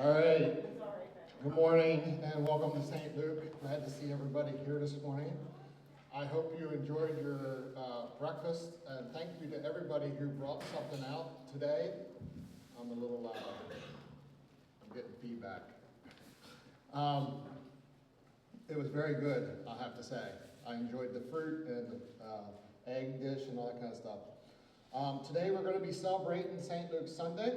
All right. Good morning and welcome to St. Luke. Glad to see everybody here this morning. I hope you enjoyed your breakfast, and thank you to everybody who brought something out today. I'm a little loud. I'm getting feedback. It was very good, I have to say. I enjoyed the fruit and the egg dish and all that kind of stuff. Today we're going to be celebrating St. Luke's Sunday.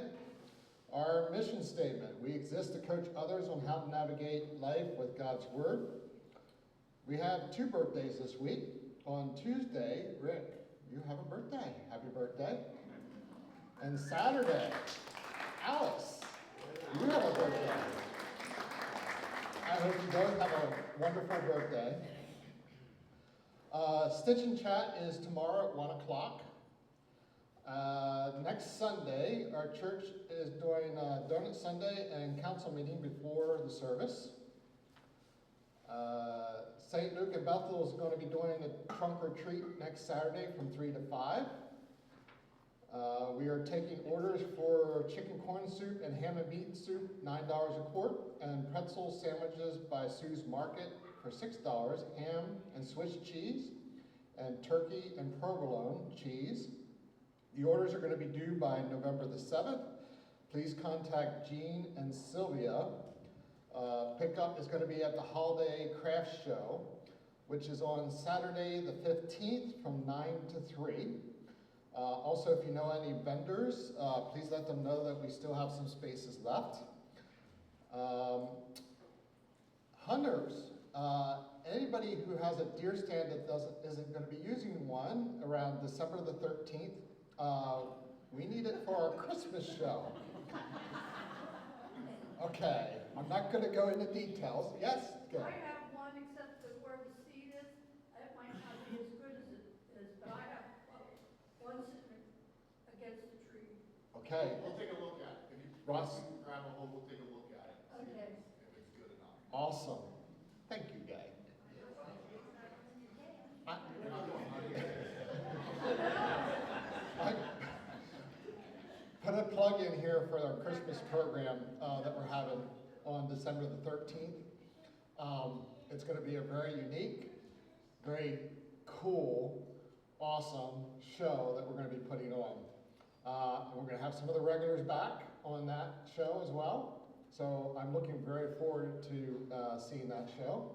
Our mission statement: we exist to coach others on how to navigate life with God's Word. We have two birthdays this week. On Tuesday, Rick, you have a birthday. Happy birthday. And Saturday, Alice, you have a birthday. I hope you both have a wonderful birthday. Stitch and Chat is tomorrow at 1 o'clock. Next Sunday, our church is doing Donut Sunday and council meeting before the service. St. Luke and Bethel is going to be doing a trunk or treat next Saturday from 3 to 5. We are taking orders for chicken corn soup and ham and bean soup, $9 a quart, and pretzel sandwiches by Sue's Market for $6, ham and Swiss cheese, and turkey and provolone cheese. The orders are going to be due by November the 7th. Please contact Jean and Sylvia. Pickup is going to be at the Holiday Craft Show, which is on Saturday the 15th from 9 to 3. Also, if you know any vendors, please let them know that we still have some spaces left. Hunters, anybody who has a deer stand that isn't going to be using one around December the 13th, we need it for our Christmas show. Okay, I'm not going to go into details. Yes? Go. I have one, except that where the seat is, it might not be as good as it is, but I have one sitting against the tree. Okay. We'll take a look at it. If you Ross? grab a hold, we'll take a look at it. Okay. If it's good enough. Awesome. Thank you, Gay. You're not going hunting. Put a plug in here for our Christmas program that we're having on December the 13th. It's going to be a very unique, very cool, awesome show that we're going to be putting on. We're going to have some of the regulars back on that show as well. So I'm looking very forward to seeing that show.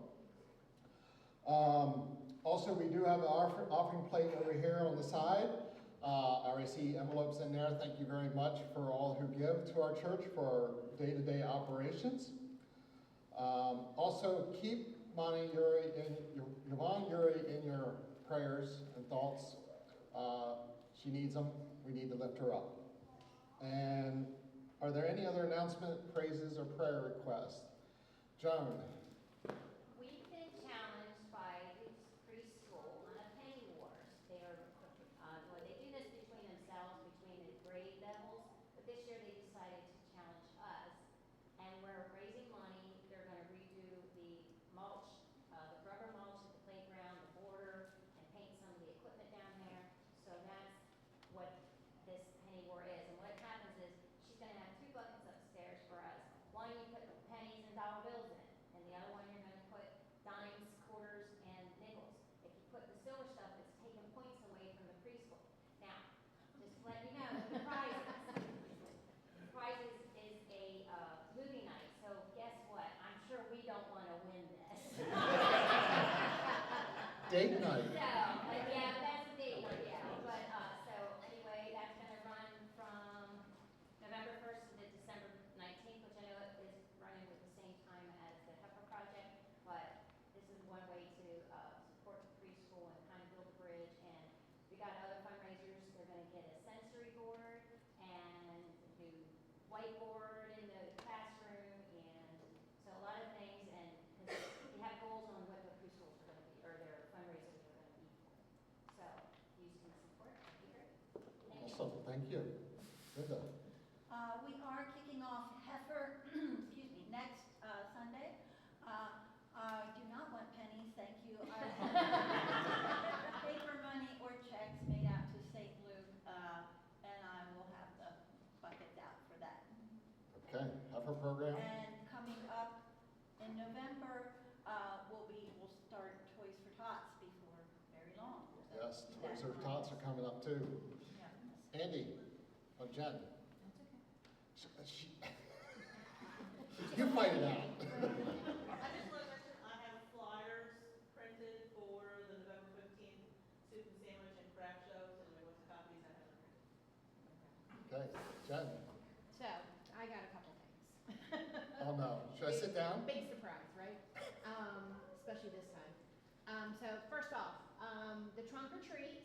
Also, we do have an offering plate over here on the side. I see envelopes in there. Thank you very much for all who give to our church for our day-to-day operations. Also, keep Yvonne Yuri in your prayers and thoughts. She needs them. We need to lift her up. And are there any other announcement, praises, or prayer requests? Joan. We've been challenged by this preschool on a penny wars. They do this between themselves, between the grade levels, but this year they decided to challenge us. And we're raising money. They're going to redo the mulch, the rubber mulch at the playground, the border, and paint some of the equipment down there. So that's what this penny war is. And what happens is she's going to have two buckets upstairs for us. One you put pennies and dollar bills in, and the other one you're going to put dimes, quarters, and nickels. If you put the silver stuff, it's taking points away from the preschool. Now, just to let you know, the prizes. The prizes is a movie night. So guess what? I'm sure we don't want to win this. Date night. So, yeah, that's a date night, yeah. But, so anyway, that's going to run from November 1st to December 19th, which I know is running with the same time as the HEPA project, but this is one way to support the preschool and kind of build a bridge. And we got other fundraisers. They're going to get a sensory board and do whiteboard in the classroom, and so a lot of things. And because we have goals on what the preschools are going to be, or their fundraisers are going to be for. So use some support. That'd be great. Thank you. Awesome. Thank you. Linda. We are kicking off Heifer, next Sunday. I do not want pennies, thank you. I want paper money or checks made out to St. Luke, and I will have the buckets out for that. Okay, heifer program. And coming up in November, we'll start Toys for Tots before very long. So Yes, keep Toys that in for mind. Tots are coming up too. Yeah. Andy, oh Jen, That's okay. you fight it out. I just want to mention, I have flyers printed for the November 15th soup and sandwich and craft show, so anybody wants copies, I have them printed. Okay, Jen, So, I got a couple things. oh no, should I sit down? Big surprise, right? Especially this time. So first off, the trunk or treat.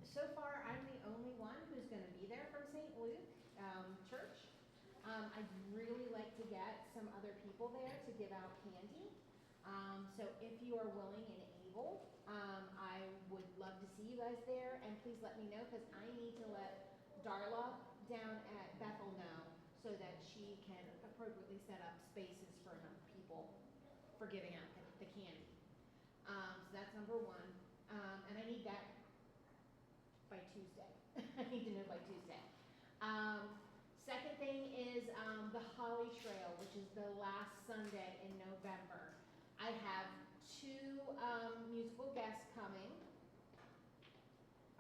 So far, I'm the only one who's gonna be there from St. Luke, Church. I'd really like to get some other people there to give out candy. So if you are willing and able, I would love to see you guys there, and please let me know, because I need to let Darla down at Bethel know, so that she can appropriately set up spaces for enough people for giving out the candy. So that's number one, and I need that by Tuesday. I need to know by Tuesday. Second thing is the Holly Trail, which is the last Sunday in November. I have 2 musical guests coming.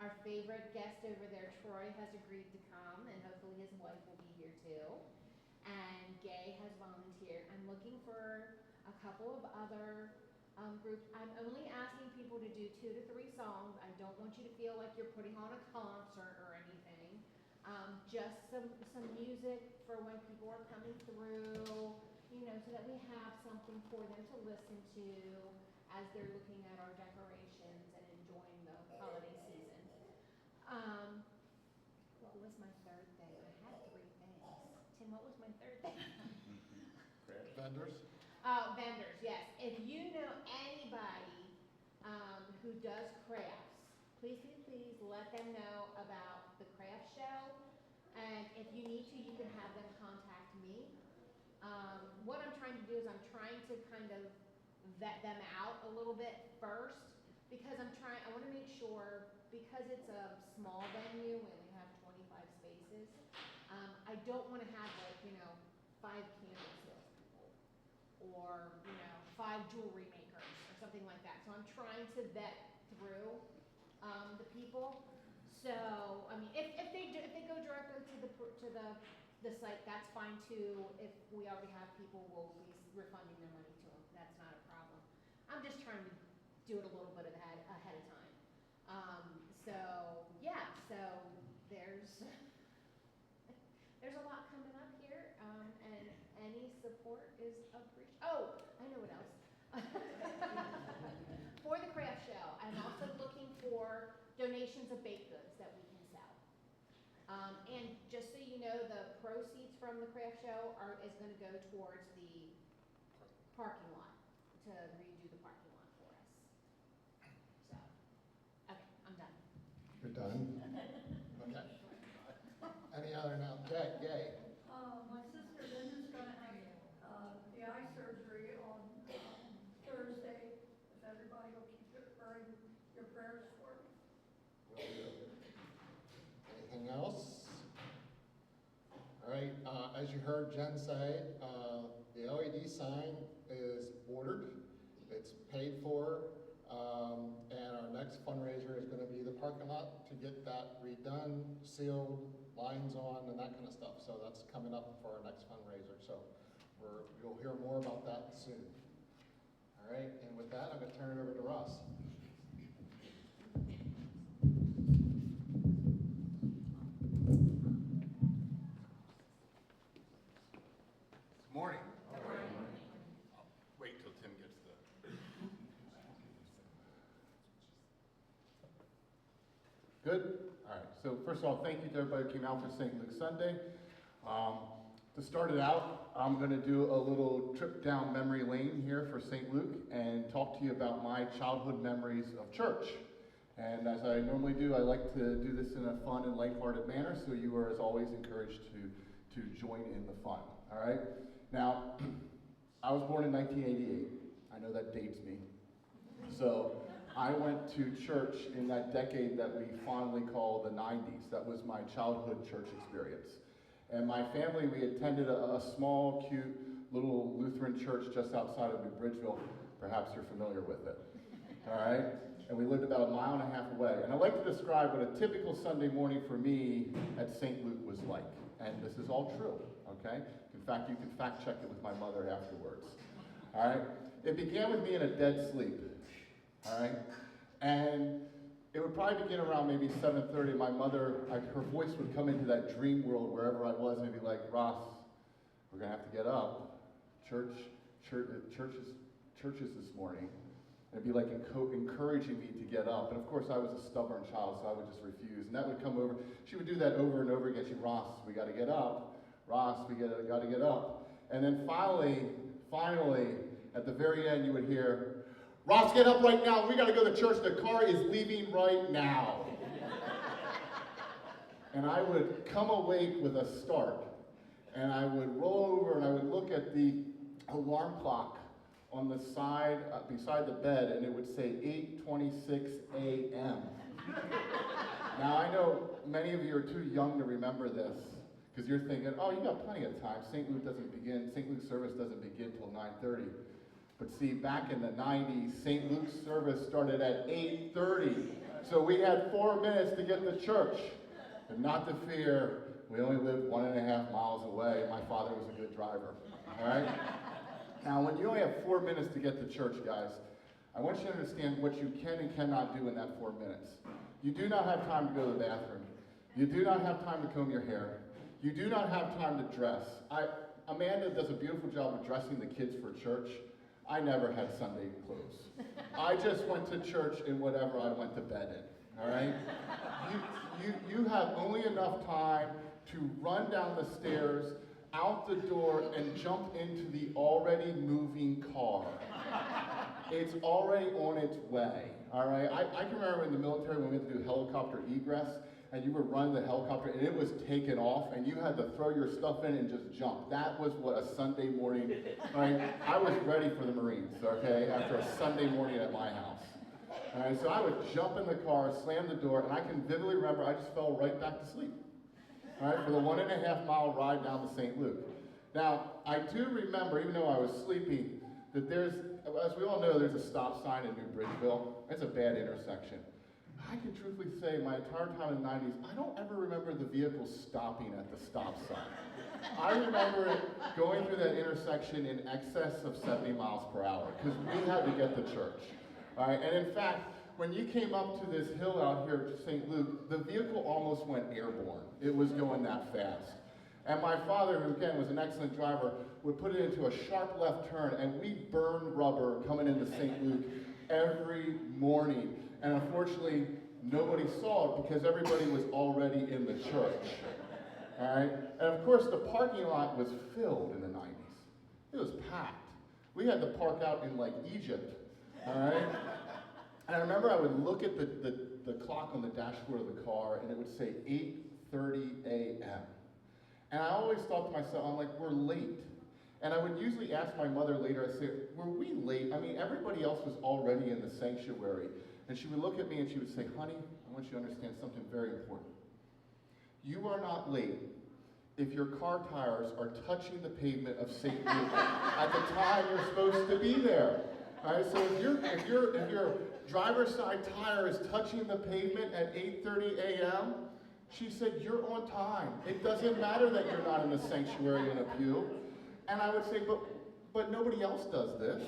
Our favorite guest over there, Troy, has agreed to come, and hopefully his wife will be here too. And Gay has volunteered. I'm looking for a couple of other groups. I'm only asking people to do 2 to 3 songs. I don't want you to feel like you're putting on a concert or anything. Just some music for when people are coming through, you know, so that we have something for them to listen to as they're looking at our decorations and enjoying the holiday season. What was my third thing? I had 3 things. Tim, what was my third thing? Vendors? Vendors, yes. If you know anybody who does crafts, please let them know about the craft show. And if you need to, you can have them contact me. What I'm trying to do is I'm trying to kind of vet them out a little bit first, because I want to make sure, because it's a small venue, we only have 25 spaces. I don't want to have 5 candle salespeople, or 5 jewelry makers, or something like that. So I'm trying to vet through the people. So I mean, if they go directly to the site, that's fine too. If we already have people, we'll be refunding their money to them. That's not a problem. I'm just trying to do it a little bit ahead of time. So yeah, so there's a lot coming up here, and any support is appreciated. Oh, I know what else. For the craft show, I'm also looking for donations of baked goods that we can sell. And just so you know, the proceeds from the craft show is going to go towards the parking lot, to redo the parking lot for us. So, okay, I'm done. You're done? Okay. Any other now? Yay. My sister Linda's gonna have, the eye surgery on Thursday. If everybody will keep your prayers for me. Anything else? All right, as you heard Jen say, the LED sign is ordered, it's paid for, and our next fundraiser is gonna be the parking lot to get that redone, sealed, lines on, and that kind of stuff. So that's coming up for our next fundraiser. So you'll hear more about that soon. All right, and with that, I'm gonna turn it over to Ross. Morning. Wait till Tim gets the. Good? All right. So first of all, thank you to everybody who came out for St. Luke's Sunday. To start it out, I'm going to do a little trip down memory lane here for St. Luke and talk to you about my childhood memories of church. And as I normally do, I like to do this in a fun and lighthearted manner, so you are, as always, encouraged to join in the fun. All right? Now, I was born in 1988. I know that dates me. So I went to church in that decade that we fondly call the 90s. That was my childhood church experience. And my family, we attended a small, cute, little Lutheran church just outside of New Bridgeville. Perhaps you're familiar with it. All right? And we lived about 1.5 miles away. And I like to describe what a typical Sunday morning for me at St. Luke was like. And this is all true, okay? In fact, you can fact check it with my mother afterwards. All right? It began with me in a dead sleep. All right? And it would probably begin around maybe 7:30. My mother, her voice would come into that dream world wherever I was, and it'd be like, Ross, we're going to have to get up. Churches this morning. And it'd be like encouraging me to get up. And of course, I was a stubborn child, so I would just refuse. And that would come over. She would do that over and over again. She'd, Ross, we got to get up. Ross, we got to get up. And then finally, at the very end, you would hear, Ross, get up right now. We got to go to church. The car is leaving right now. And I would come awake with a start. And I would roll over and I would look at the alarm clock on the side, beside the bed, and it would say 8:26 a.m. Now, I know many of you are too young to remember this, because you're thinking, oh, you got plenty of time. St. Luke service doesn't begin till 9:30. But see, back in the 90s, St. Luke's service started at 8:30. So we had 4 minutes to get to church. But not to fear, we only lived 1.5 miles away. My father was a good driver, all right? Now, when you only have 4 minutes to get to church, guys, I want you to understand what you can and cannot do in that 4 minutes. You do not have time to go to the bathroom. You do not have time to comb your hair. You do not have time to dress. Amanda does a beautiful job of dressing the kids for church. I never had Sunday clothes. I just went to church in whatever I went to bed in, all right? You have only enough time to run down the stairs, out the door, and jump into the already moving car. It's already on its way, all right? I can remember in the military when we had to do helicopter egress, and you were running the helicopter, and it was taken off, and you had to throw your stuff in and just jump. That was what a Sunday morning, right? I was ready for the Marines, okay, after a Sunday morning at my house. All right, so I would jump in the car, slam the door, and I can vividly remember I just fell right back to sleep, all right, for the 1.5 mile ride down to St. Luke. Now, I do remember, even though I was sleepy, that there's, as we all know, there's a stop sign in New Bridgeville. It's a bad intersection. I can truthfully say my entire time in the 90s, I don't ever remember the vehicle stopping at the stop sign. I remember it going through that intersection in excess of 70 miles per hour because we had to get to church. All right? And in fact, when you came up to this hill out here at St. Luke, the vehicle almost went airborne. It was going that fast. And my father, who again was an excellent driver, would put it into a sharp left turn, and we burned rubber coming into St. Luke every morning. And unfortunately, nobody saw it because everybody was already in the church. All right? And of course, the parking lot was filled in the 90s. It was packed. We had to park out in like Egypt. All right? And I remember I would look at the clock on the dashboard of the car, and it would say 8:30 a.m. And I always thought to myself, I'm like, we're late. And I would usually ask my mother later, I'd say, were we late? I mean, everybody else was already in the sanctuary. And she would look at me and she would say, honey, I want you to understand something very important. You are not late if your car tires are touching the pavement of St. Luke at the time you're supposed to be there. All right, so if your driver's side tire is touching the pavement at 8:30 a.m., she said, you're on time. It doesn't matter that you're not in the sanctuary in a pew. And I would say, but nobody else does this.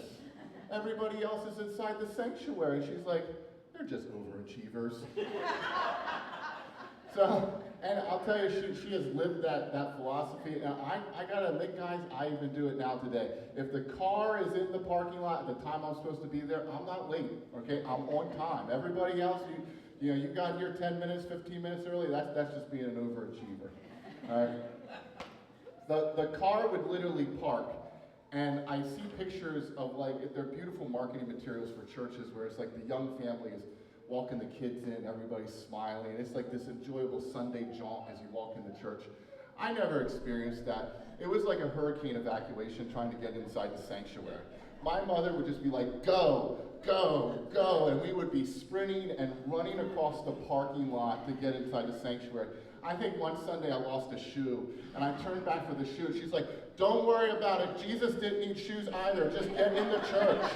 Everybody else is inside the sanctuary. She's like, they're just overachievers. So, and I'll tell you, she has lived that philosophy. And I gotta admit, guys, I even do it now today. If the car is in the parking lot at the time I'm supposed to be there, I'm not late, okay? I'm on time. Everybody else, you know, you got here 10 minutes, 15 minutes early, that's just being an overachiever, all right? The car would literally park, and I see pictures of, like, they're beautiful marketing materials for churches where it's like the young family is walking the kids in, everybody's smiling, and it's like this enjoyable Sunday jaunt as you walk into church. I never experienced that. It was like a hurricane evacuation trying to get inside the sanctuary. My mother would just be like, go, go, go, and we would be sprinting and running across the parking lot to get inside the sanctuary. I think one Sunday I lost a shoe, and I turned back for the shoe, and she's like, don't worry about it. Jesus didn't need shoes either. Just get in the church.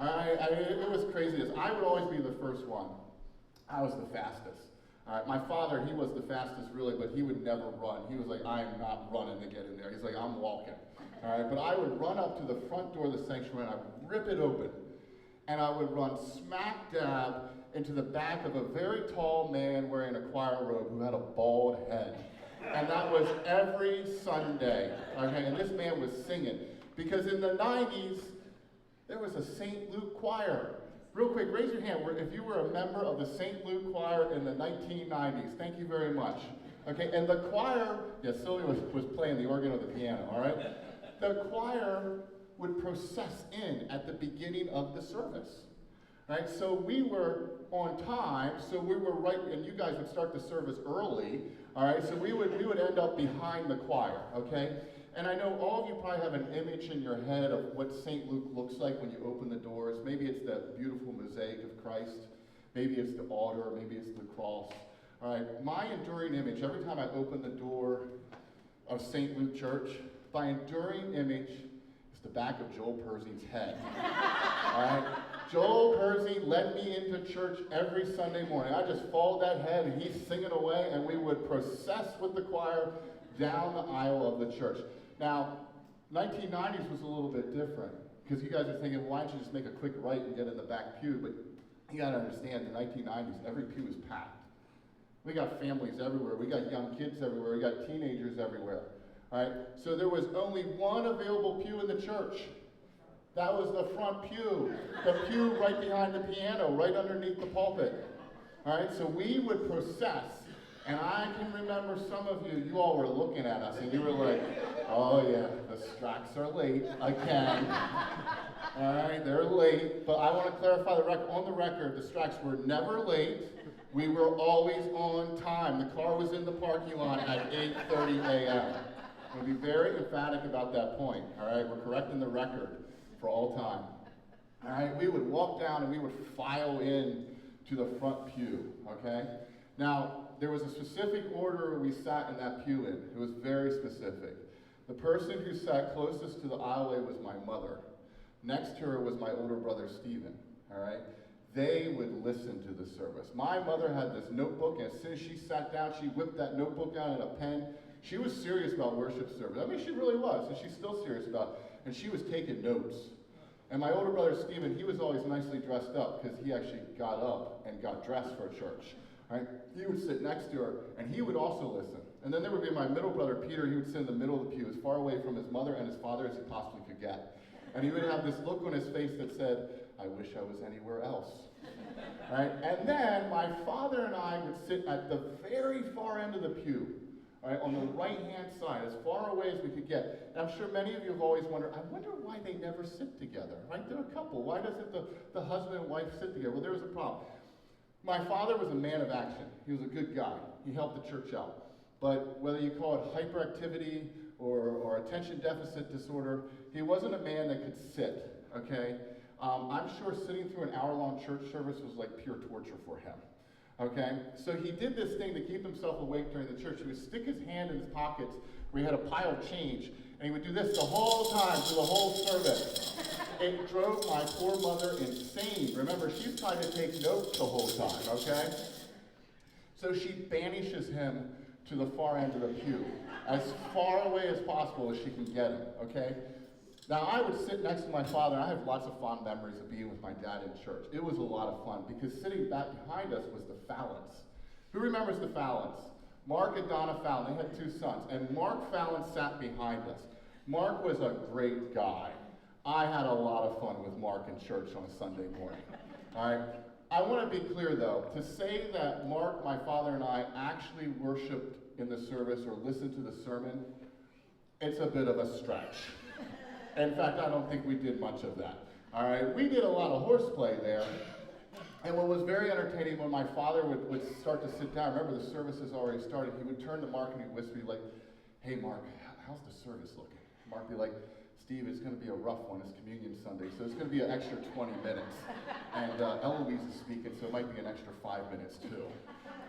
It was crazy. I would always be the first one. I was the fastest. My father, he was the fastest really, but he would never run. He was like, I am not running to get in there. He's like, I'm walking. But I would run up to the front door of the sanctuary, and I would rip it open. And I would run smack dab into the back of a very tall man wearing a choir robe who had a bald head. And that was every Sunday. And this man was singing. Because in the 90s, there was a St. Luke choir. Real quick, raise your hand if you were a member of the St. Luke choir in the 1990s. Thank you very much. Okay, and the choir, Sylvia was playing the organ or the piano, all right? The choir would process in at the beginning of the service. Right? So we were on time, so we were right, and you guys would start the service early, all right? So we would end up behind the choir, okay? And I know all of you probably have an image in your head of what St. Luke looks like when you open the doors. Maybe it's that beautiful mosaic of Christ. Maybe it's the altar, maybe it's the cross. All right, my enduring image, every time I open the door of St. Luke Church, my enduring image is the back of Joel Percy's head. All right? Joel Percy led me into church every Sunday morning. I just followed that head, and he's singing away, and we would process with the choir down the aisle of the church. Now, 1990s was a little bit different, because you guys are thinking, why don't you just make a quick right and get in the back pew? But you got to understand, the 1990s, every pew was packed. We got families everywhere. We got young kids everywhere. We got teenagers everywhere. All right? So there was only one available pew in the church. That was the front pew. The pew right behind the piano, right underneath the pulpit. All right? So we would process. And I can remember some of you all were looking at us, and you were like, oh yeah, the Stracks are late again. All right, they're late. But I want to clarify on the record, the Stracks were never late. We were always on time. The car was in the parking lot at 8:30 a.m. I'll be very emphatic about that point, all right? We're correcting the record for all time. All right, we would walk down and we would file in to the front pew, okay? Now, there was a specific order we sat in that pew in. It was very specific. The person who sat closest to the aisleway was my mother. Next to her was my older brother, Stephen, all right? They would listen to the service. My mother had this notebook, and as soon as she sat down, she whipped that notebook out and a pen. She was serious about worship service. I mean, she really was, and she's still serious about it. And she was taking notes. And my older brother, Stephen, he was always nicely dressed up because he actually got up and got dressed for church. Right? He would sit next to her, and he would also listen. And then there would be my middle brother, Peter. He would sit in the middle of the pew, as far away from his mother and his father as he possibly could get. And he would have this look on his face that said, I wish I was anywhere else. Right? And then my father and I would sit at the very far end of the pew, right, on the right-hand side, as far away as we could get. And I'm sure many of you have always wondered, I wonder why they never sit together. Right? They're a couple. Why doesn't the husband and wife sit together? Well, there was a problem. My father was a man of action. He was a good guy. He helped the church out. But whether you call it hyperactivity or attention deficit disorder, he wasn't a man that could sit, okay? I'm sure sitting through an hour-long church service was like pure torture for him, okay? So he did this thing to keep himself awake during the church. He would stick his hand in his pockets where he had a pile of change, and he would do this the whole time through the whole service. It drove my poor mother insane. Remember, she's trying to take notes the whole time, okay? So she banishes him to the far end of the pew, as far away as possible as she can get him, okay? Now, I would sit next to my father, and I have lots of fond memories of being with my dad in church. It was a lot of fun, because sitting back behind us was the Fallons. Who remembers the Fallons? Mark and Donna Fallon, they had 2 sons, and Mark Fallon sat behind us. Mark was a great guy. I had a lot of fun with Mark in church on a Sunday morning, all right? I want to be clear, though, to say that Mark, my father, and I actually worshiped in the service or listened to the sermon, it's a bit of a stretch. In fact, I don't think we did much of that, all right? We did a lot of horseplay there, and what was very entertaining when my father would start to sit down, remember the service has already started, he would turn to Mark and he'd whisper like, hey Mark, how's the service looking? Mark would be like, Steve, it's going to be a rough one. It's Communion Sunday, so it's going to be an extra 20 minutes. And Eloise is speaking, so it might be an extra 5 minutes too.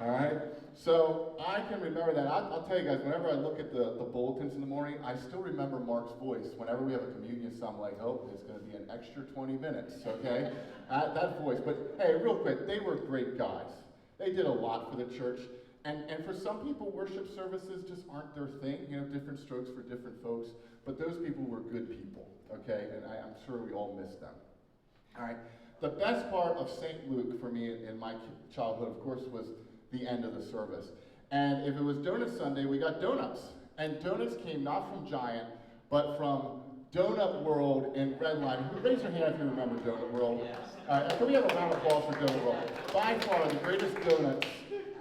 All right? So I can remember that. I'll tell you guys, whenever I look at the bulletins in the morning, I still remember Mark's voice. Whenever we have a communion, so I'm like, oh, it's going to be an extra 20 minutes, okay? That voice. But hey, real quick, they were great guys. They did a lot for the church. And for some people, worship services just aren't their thing. You know, different strokes for different folks. But those people were good people, okay? And I'm sure we all miss them. All right? The best part of St. Luke for me in my childhood, of course, was the end of the service. And if it was Donut Sunday, we got donuts. And donuts came not from Giant, but from Donut World in Redline. Raise your hand if you remember Donut World. Yes. All right, can we have a round of applause for Donut World? By far the greatest donuts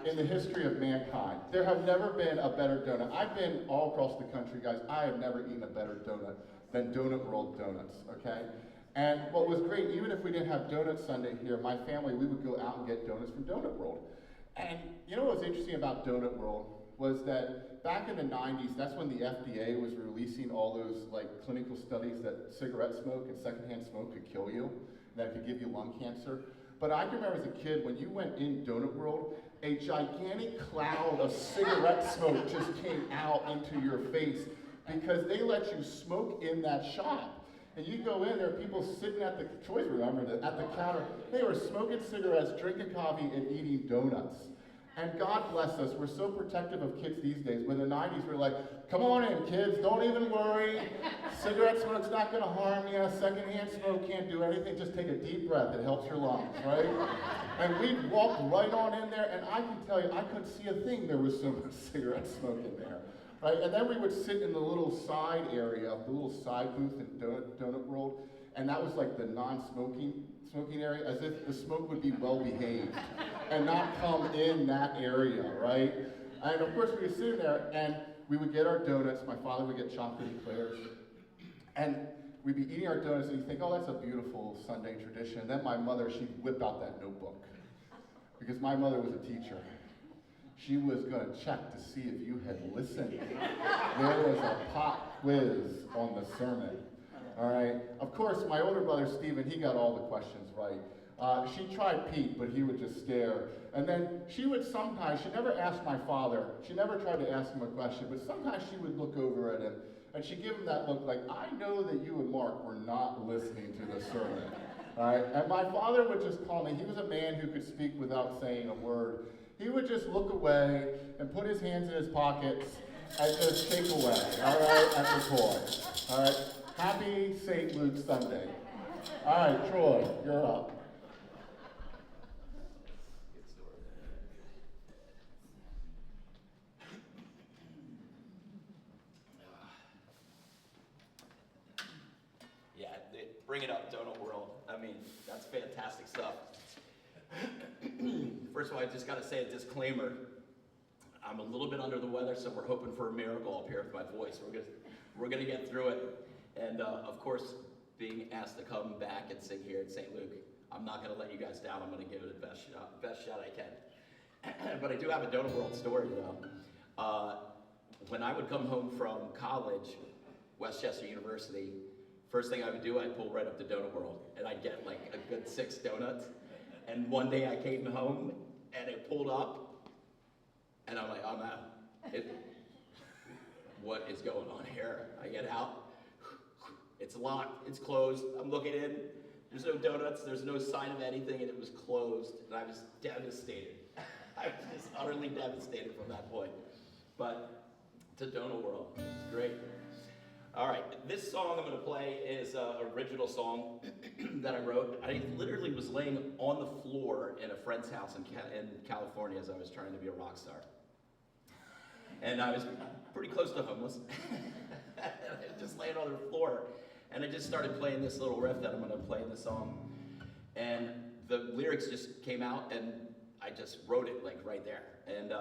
in the history of mankind. There have never been a better donut. I've been all across the country, guys. I have never eaten a better donut than Donut World donuts, okay? And what was great, even if we didn't have Donut Sunday here, my family, we would go out and get donuts from Donut World. And you know what was interesting about Donut World was that back in the 90s, that's when the FDA was releasing all those like clinical studies that cigarette smoke and secondhand smoke could kill you, that could give you lung cancer. But I can remember as a kid, when you went in Donut World, a gigantic cloud of cigarette smoke just came out into your face because they let you smoke in that shop. And you go in, there are people sitting at the, Troy's remember that, at the counter. They were smoking cigarettes, drinking coffee, and eating donuts. And God bless us, we're so protective of kids these days. But in the 90s, we're like, come on in, kids, don't even worry. Cigarette smoke's not gonna harm you. Secondhand smoke can't do anything. Just take a deep breath, it helps your lungs, right? And we walked right on in there, and I can tell you, I couldn't see a thing. There was so much cigarette smoke in there. Right? And then we would sit in the little side area, the little side booth in Donut World, and that was like the non-smoking area, as if the smoke would be well behaved and not come in that area, right? And of course we would sit in there and we would get our donuts. My father would get chocolate eclairs, and we'd be eating our donuts, and you think, oh, that's a beautiful Sunday tradition. And then my mother, she'd whip out that notebook, because my mother was a teacher. She was going to check to see if you had listened. There was a pop quiz on the sermon. All right. Of course, my older brother Stephen, he got all the questions right. She tried Pete, but he would just stare. And then she would sometimes, she never asked my father, she never tried to ask him a question, but sometimes she would look over at him and she'd give him that look like, I know that you and Mark were not listening to the sermon. All right. And my father would just call me. He was a man who could speak without saying a word. He would just look away and put his hands in his pockets and just shake away, all right, at the toy. All right, happy St. Luke Sunday. All right, Troy, you're up. Yeah, bring it up, Donut World. I mean, that's fantastic stuff. First of all, I just got to say a disclaimer. I'm a little bit under the weather, so we're hoping for a miracle up here with my voice. We're gonna get through it. And of course, being asked to come back and sing here at St. Luke, I'm not gonna let you guys down. I'm gonna give it the best shot I can. But I do have a Donut World story though. When I would come home from college, Westchester University, first thing I would do, I'd pull right up to Donut World, and I'd get like a good 6 donuts. And one day I came home, and it pulled up, and I'm like, oh no, what is going on here? I get out, it's locked, it's closed, I'm looking in, there's no donuts, there's no sign of anything, and it was closed, and I was devastated. I was just utterly devastated from that point. But to Donut World, it's great. All right, this song I'm going to play is an original song that I wrote. I literally was laying on the floor in a friend's house in California as I was trying to be a rock star. And I was pretty close to homeless. I was just laying on the floor. And I just started playing this little riff that I'm going to play in the song. And the lyrics just came out, and I just wrote it like right there. And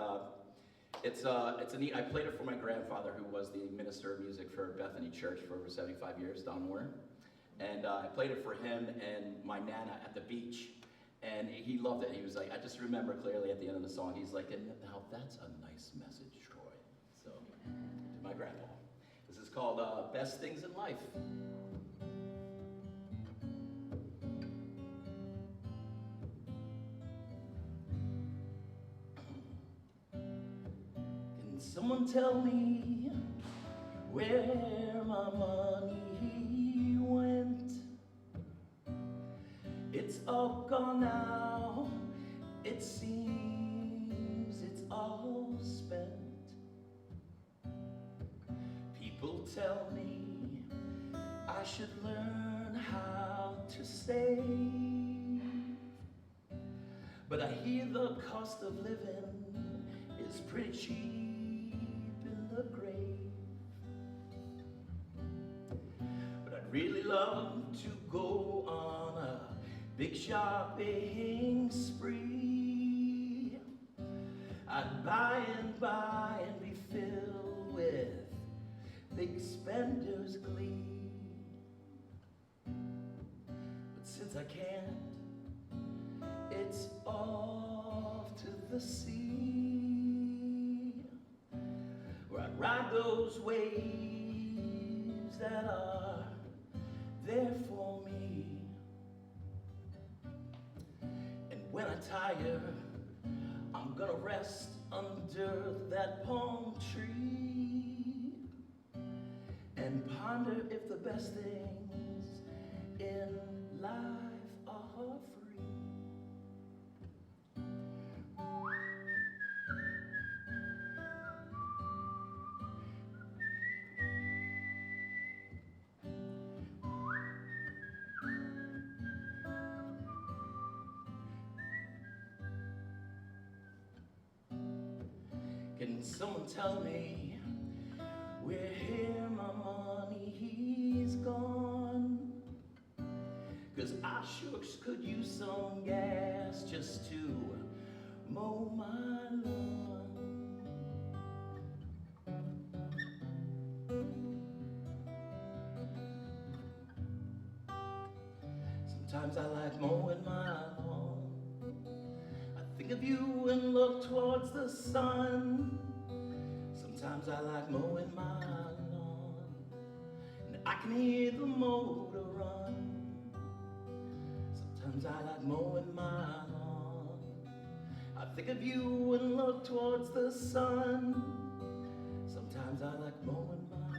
it's a neat, I played it for my grandfather, who was the minister of music for Bethany Church for over 75 years, Don Warren. And I played it for him and my Nana at the beach. And he loved it. He was like, I just remember clearly at the end of the song, he's like, and now that's a nice message, Troy. So, to my grandpa. This is called Best Things in Life. someone tell me where my money went? It's all gone now, it seems it's all spent. People tell me I should learn how to save, but I hear the cost of living is pretty cheap in the grave. But I'd really love to go on a big shopping spree. I'd buy and be filled with big spenders' glee. But since I can't, it's off to the sea, where I ride those waves that are there for me. And when I tire, I'm gonna rest under that palm tree and ponder if the best things in life are free. Can someone tell me where my money's gone? 'Cause I sure could use some gas just to mow my lawn. Sometimes I like mowing my lawn. I think of you and look towards the sun. Sometimes I like mowing my lawn, and I can hear the motor run. Sometimes I like mowing my lawn. I think of you and look towards the sun. Sometimes I like mowing my lawn.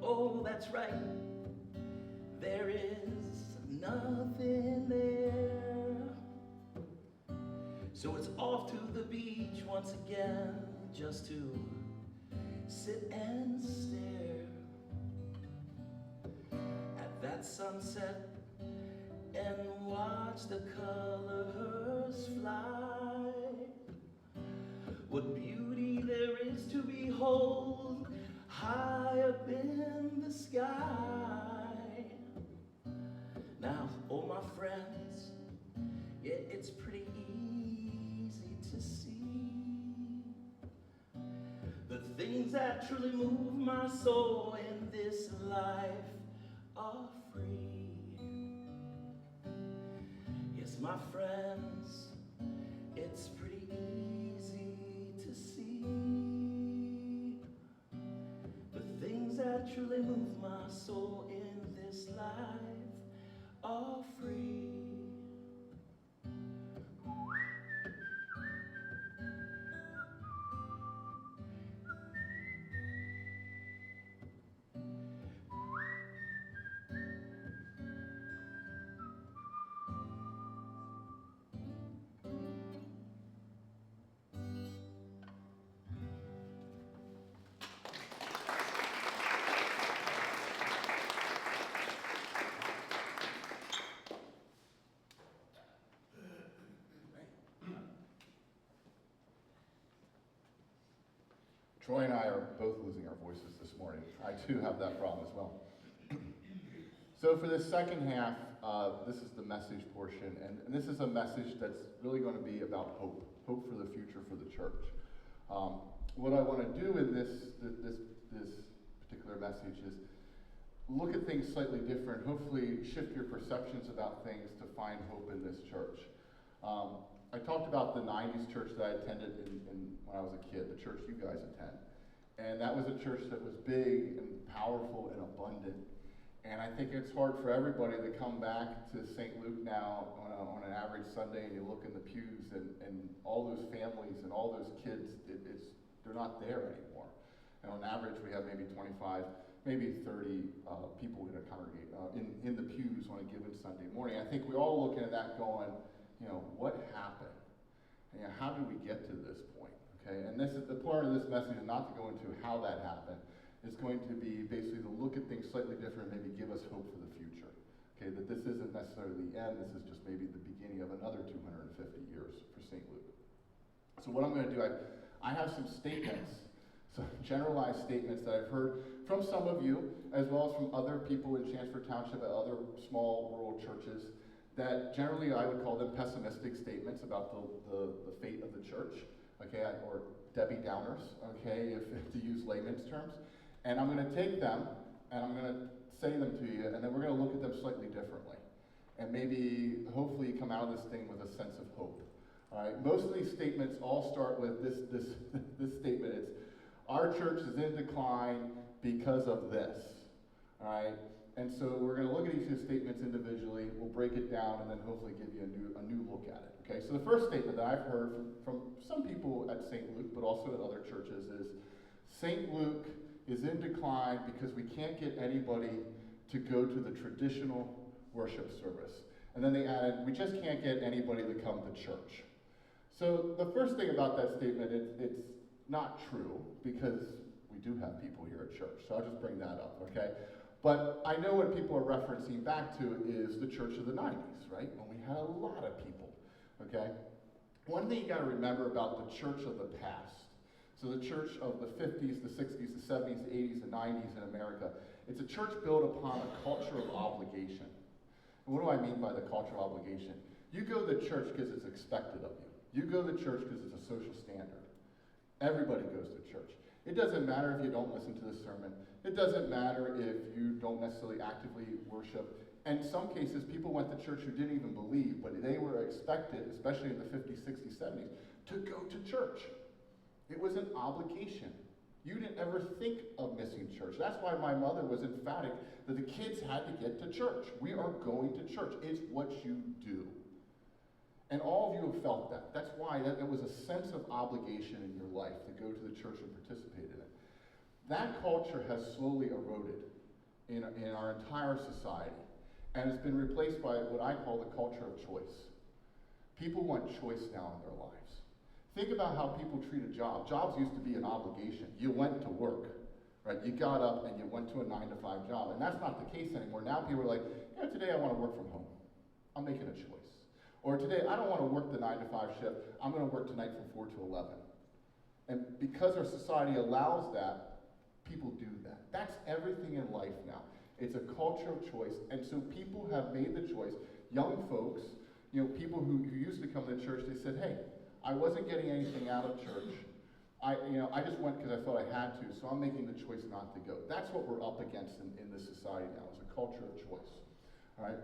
Oh, that's right, there is nothing there. So it's off to the beach once again, just to sit and stare at that sunset and watch the colors fly. What beauty there is to behold high up in the sky. Now, oh my friends, yeah, it's pretty easy to see the things that truly move my soul in this life are free. Yes, my friends, it's pretty easy to see the things that truly move my soul in this life are free. Troy and I are both losing our voices this morning. I too have that problem as well. So for this second half, this is the message portion, and this is a message that's really going to be about hope for the future for the church. What I want to do in this particular message is look at things slightly different, hopefully shift your perceptions about things to find hope in this church. I talked about the 90s church that I attended when I was a kid, the church you guys attend. And that was a church that was big and powerful and abundant. And I think it's hard for everybody to come back to St. Luke now on an average Sunday and you look in the pews and all those families and all those kids, they're not there anymore. And on average, we have maybe 25, maybe 30 people that congregate in the pews on a given Sunday morning. I think we're all looking at that going, what happened? And, how did we get to this point? Okay, and this is the part of this message is not to go into how that happened. It's going to be basically to look at things slightly different and maybe give us hope for the future. Okay, that this isn't necessarily the end, this is just maybe the beginning of another 250 years for St. Luke. So what I'm going to do, I have some statements, some generalized statements that I've heard from some of you, as well as from other people in Chancellor Township at other small rural churches, that generally I would call them pessimistic statements about the fate of the church, okay, or Debbie Downers, okay, if to use layman's terms. And I'm going to take them, and I'm going to say them to you, and then we're going to look at them slightly differently. And maybe, hopefully, come out of this thing with a sense of hope. All right? Most of these statements all start with this statement. It's, our church is in decline because of this. All right? And so we're going to look at each of the statements individually. We'll break it down, and then hopefully give you a new look at it. Okay? So the first statement that I've heard from some people at St. Luke, but also at other churches, is St. Luke is in decline because we can't get anybody to go to the traditional worship service. And then they added, we just can't get anybody to come to church. So the first thing about that statement, it's not true, because we do have people here at church. So I'll just bring that up, okay? But I know what people are referencing back to is the church of the 90s, right? When we had a lot of people, okay? One thing you gotta remember about the church of the past, so the church of the 50s, the 60s, the 70s, the 80s, the 90s in America, it's a church built upon a culture of obligation. And what do I mean by the culture of obligation? You go to church because it's expected of you. You go to church because it's a social standard. Everybody goes to church. It doesn't matter if you don't listen to the sermon. It doesn't matter if you don't necessarily actively worship. And in some cases, people went to church who didn't even believe, but they were expected, especially in the 50s, 60s, 70s, to go to church. It was an obligation. You didn't ever think of missing church. That's why my mother was emphatic that the kids had to get to church. We are going to church. It's what you do. And all of you have felt that. That's why there was a sense of obligation in your life to go to the church and participate in it. That culture has slowly eroded in our entire society, and it's been replaced by what I call the culture of choice. People want choice now in their lives. Think about how people treat a job. Jobs used to be an obligation. You went to work, right? You got up and you went to a 9-to-5 job, and that's not the case anymore. Now people are like, today I want to work from home. I'm making a choice. Or today I don't want to work the 9-to-5 shift. I'm going to work tonight from 4 to 11. And because our society allows that, people do that. That's everything in life now. It's a culture of choice, and so people have made the choice. Young folks, people who used to come to church, they said, hey, I wasn't getting anything out of church. I just went because I thought I had to, so I'm making the choice not to go. That's what we're up against in this society now, is a culture of choice. All right?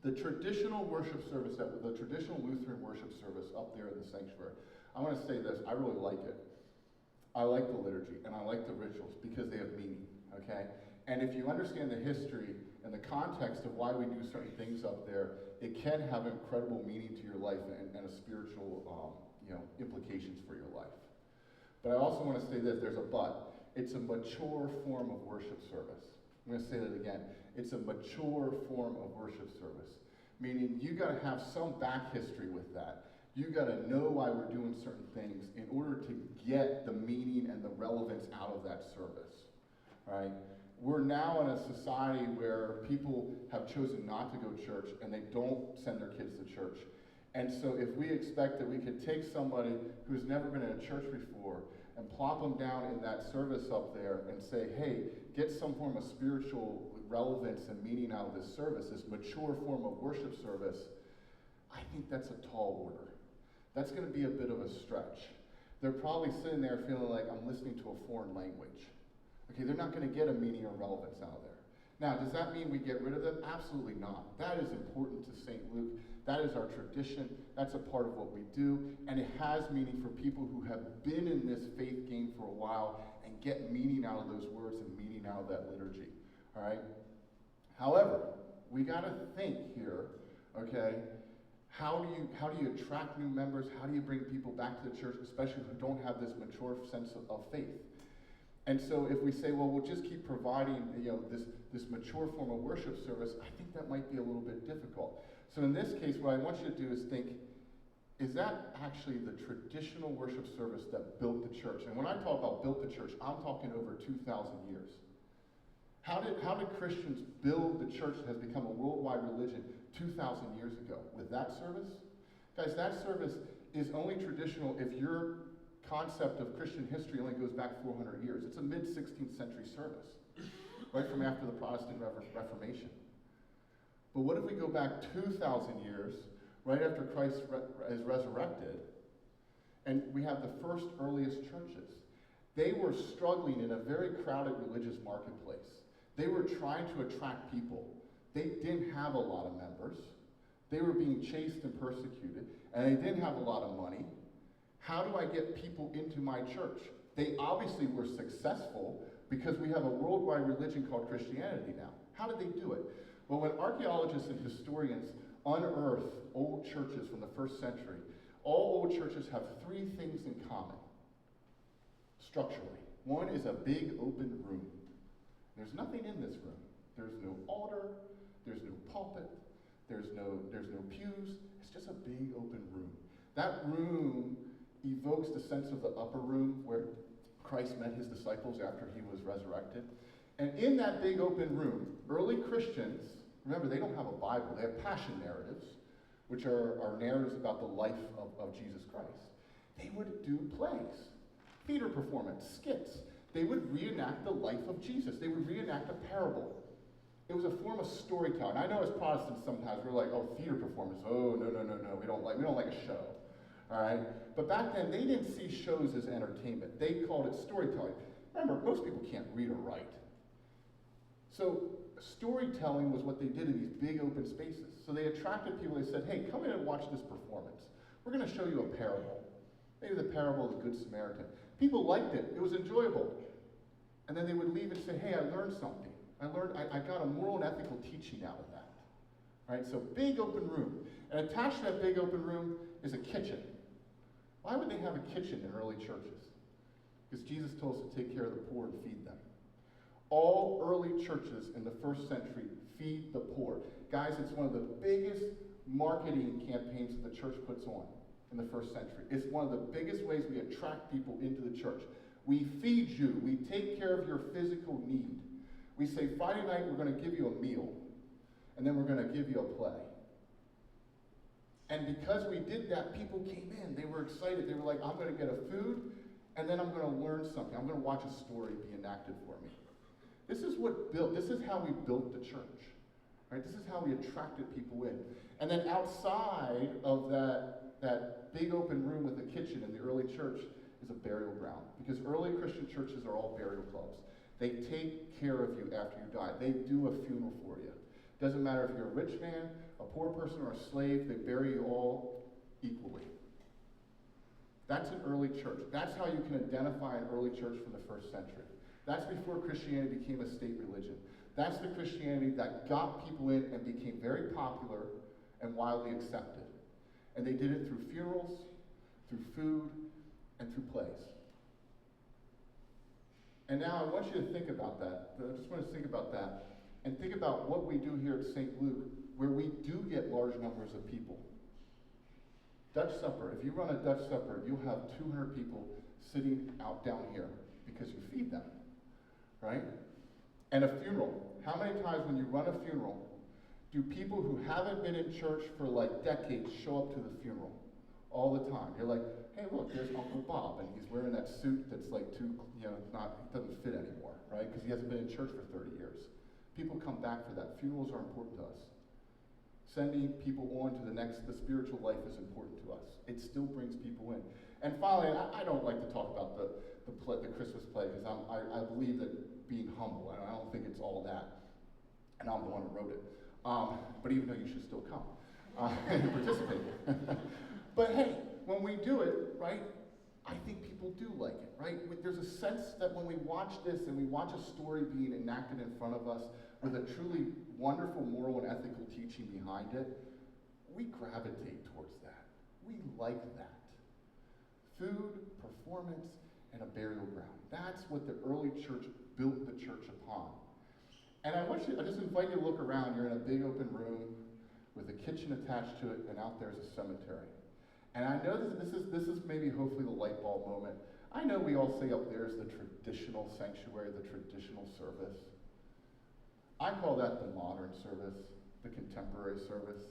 The traditional worship service, the traditional Lutheran worship service up there in the sanctuary, I want to say this, I really like it. I like the liturgy, and I like the rituals, because they have meaning, okay? And if you understand the history and the context of why we do certain things up there, it can have incredible meaning to your life and a spiritual implications for your life. But I also want to say this, there's a but. It's a mature form of worship service. I'm going to say that again. It's a mature form of worship service, meaning you got to have some back history with that. You got to know why we're doing certain things in order to get the meaning and the relevance out of that service, right? We're now in a society where people have chosen not to go to church and they don't send their kids to church. And so if we expect that we could take somebody who's never been in a church before and plop them down in that service up there and say, hey, get some form of spiritual relevance and meaning out of this service, this mature form of worship service, I think that's a tall order. That's going to be a bit of a stretch. They're probably sitting there feeling like I'm listening to a foreign language. Okay, they're not going to get a meaning or relevance out of there. Now, does that mean we get rid of them? Absolutely not. That is important to St. Luke That is our tradition. That's a part of what we do. And it has meaning for people who have been in this faith game for a while and get meaning out of those words and meaning out of that liturgy. All right? However, we got to think here, okay? How do you attract new members? How do you bring people back to the church, especially who don't have this mature sense of faith? And so if we say, well, we'll just keep providing, this mature form of worship service, I think that might be a little bit difficult. So in this case, what I want you to do is think, is that actually the traditional worship service that built the church? And when I talk about built the church, I'm talking over 2,000 years. How did Christians build the church that has become a worldwide religion 2,000 years ago? With that service? Guys, that service is only traditional if your concept of Christian history only goes back 400 years. It's a mid-16th century service, right from after the Protestant Reformation. But what if we go back 2,000 years, right after Christ is resurrected, and we have the first earliest churches? They were struggling in a very crowded religious marketplace. They were trying to attract people. They didn't have a lot of members. They were being chased and persecuted, and they didn't have a lot of money. How do I get people into my church? They obviously were successful because we have a worldwide religion called Christianity now. How did they do it? Well, when archaeologists and historians unearth old churches from the first century, all old churches have three things in common, structurally. One is a big open room. There's nothing in this room. There's no altar, there's no pulpit, there's no pews. It's just a big open room. That room evokes the sense of the upper room where Christ met his disciples after he was resurrected. And in that big open room, early Christians, remember, they don't have a Bible. They have passion narratives, which are narratives about the life of Jesus Christ. They would do plays, theater performance, skits. They would reenact the life of Jesus. They would reenact a parable. It was a form of storytelling. I know as Protestants sometimes we're like, oh, theater performance. Oh, no. We don't like a show. All right? But back then, they didn't see shows as entertainment. They called it storytelling. Remember, most people can't read or write. So storytelling was what they did in these big open spaces. So they attracted people. They said, hey, come in and watch this performance. We're going to show you a parable. Maybe the parable of the Good Samaritan. People liked it. It was enjoyable. And then they would leave and say, hey, I learned something. I got a moral and ethical teaching out of that. All right, so big open room. And attached to that big open room is a kitchen. Why would they have a kitchen in early churches? Because Jesus told us to take care of the poor and feed them. All early churches in the first century feed the poor. Guys, it's one of the biggest marketing campaigns that the church puts on in the first century. It's one of the biggest ways we attract people into the church. We feed you. We take care of your physical need. We say, Friday night, we're going to give you a meal, and then we're going to give you a play. And because we did that, people came in. They were excited. They were like, I'm going to get a food, and then I'm going to learn something. I'm going to watch a story be enacted for me. This is how we built the church. Right? This is how we attracted people in. And then outside of that big open room with the kitchen in the early church is a burial ground. Because early Christian churches are all burial clubs. They take care of you after you die. They do a funeral for you. Doesn't matter if you're a rich man, a poor person, or a slave, they bury you all equally. That's an early church. That's how you can identify an early church from the first century. That's before Christianity became a state religion. That's the Christianity that got people in and became very popular and widely accepted. And they did it through funerals, through food, and through plays. And now I want you to think about that. I just want us to think about that. And think about what we do here at St. Luke, where we do get large numbers of people. Dutch supper. If you run a Dutch supper, you'll have 200 people sitting out down here because you feed them, right? And a funeral. How many times when you run a funeral, do people who haven't been in church for like decades show up to the funeral all the time? You're like, hey, look, there's Uncle Bob, and he's wearing that suit that's like it doesn't fit anymore, right? Because he hasn't been in church for 30 years. People come back for that. Funerals are important to us. Sending people on to the spiritual life is important to us. It still brings people in. And finally, I don't like to talk about the Christmas play because I believe that being humble, and I don't think it's all that. And I'm the one who wrote it. But even though you should still come. and participate. But hey, when we do it, right, I think people do like it, right? There's a sense that when we watch this and we watch a story being enacted in front of us with a truly wonderful moral and ethical teaching behind it, we gravitate towards that. We like that. Food, performance, and a burial ground. That's what the early church built the church upon. And I just invite you to look around. You're in a big open room with a kitchen attached to it, and out there's a cemetery. And I know this is maybe hopefully the light bulb moment. I know we all say up there is the traditional sanctuary, the traditional service. I call that the modern service, the contemporary service.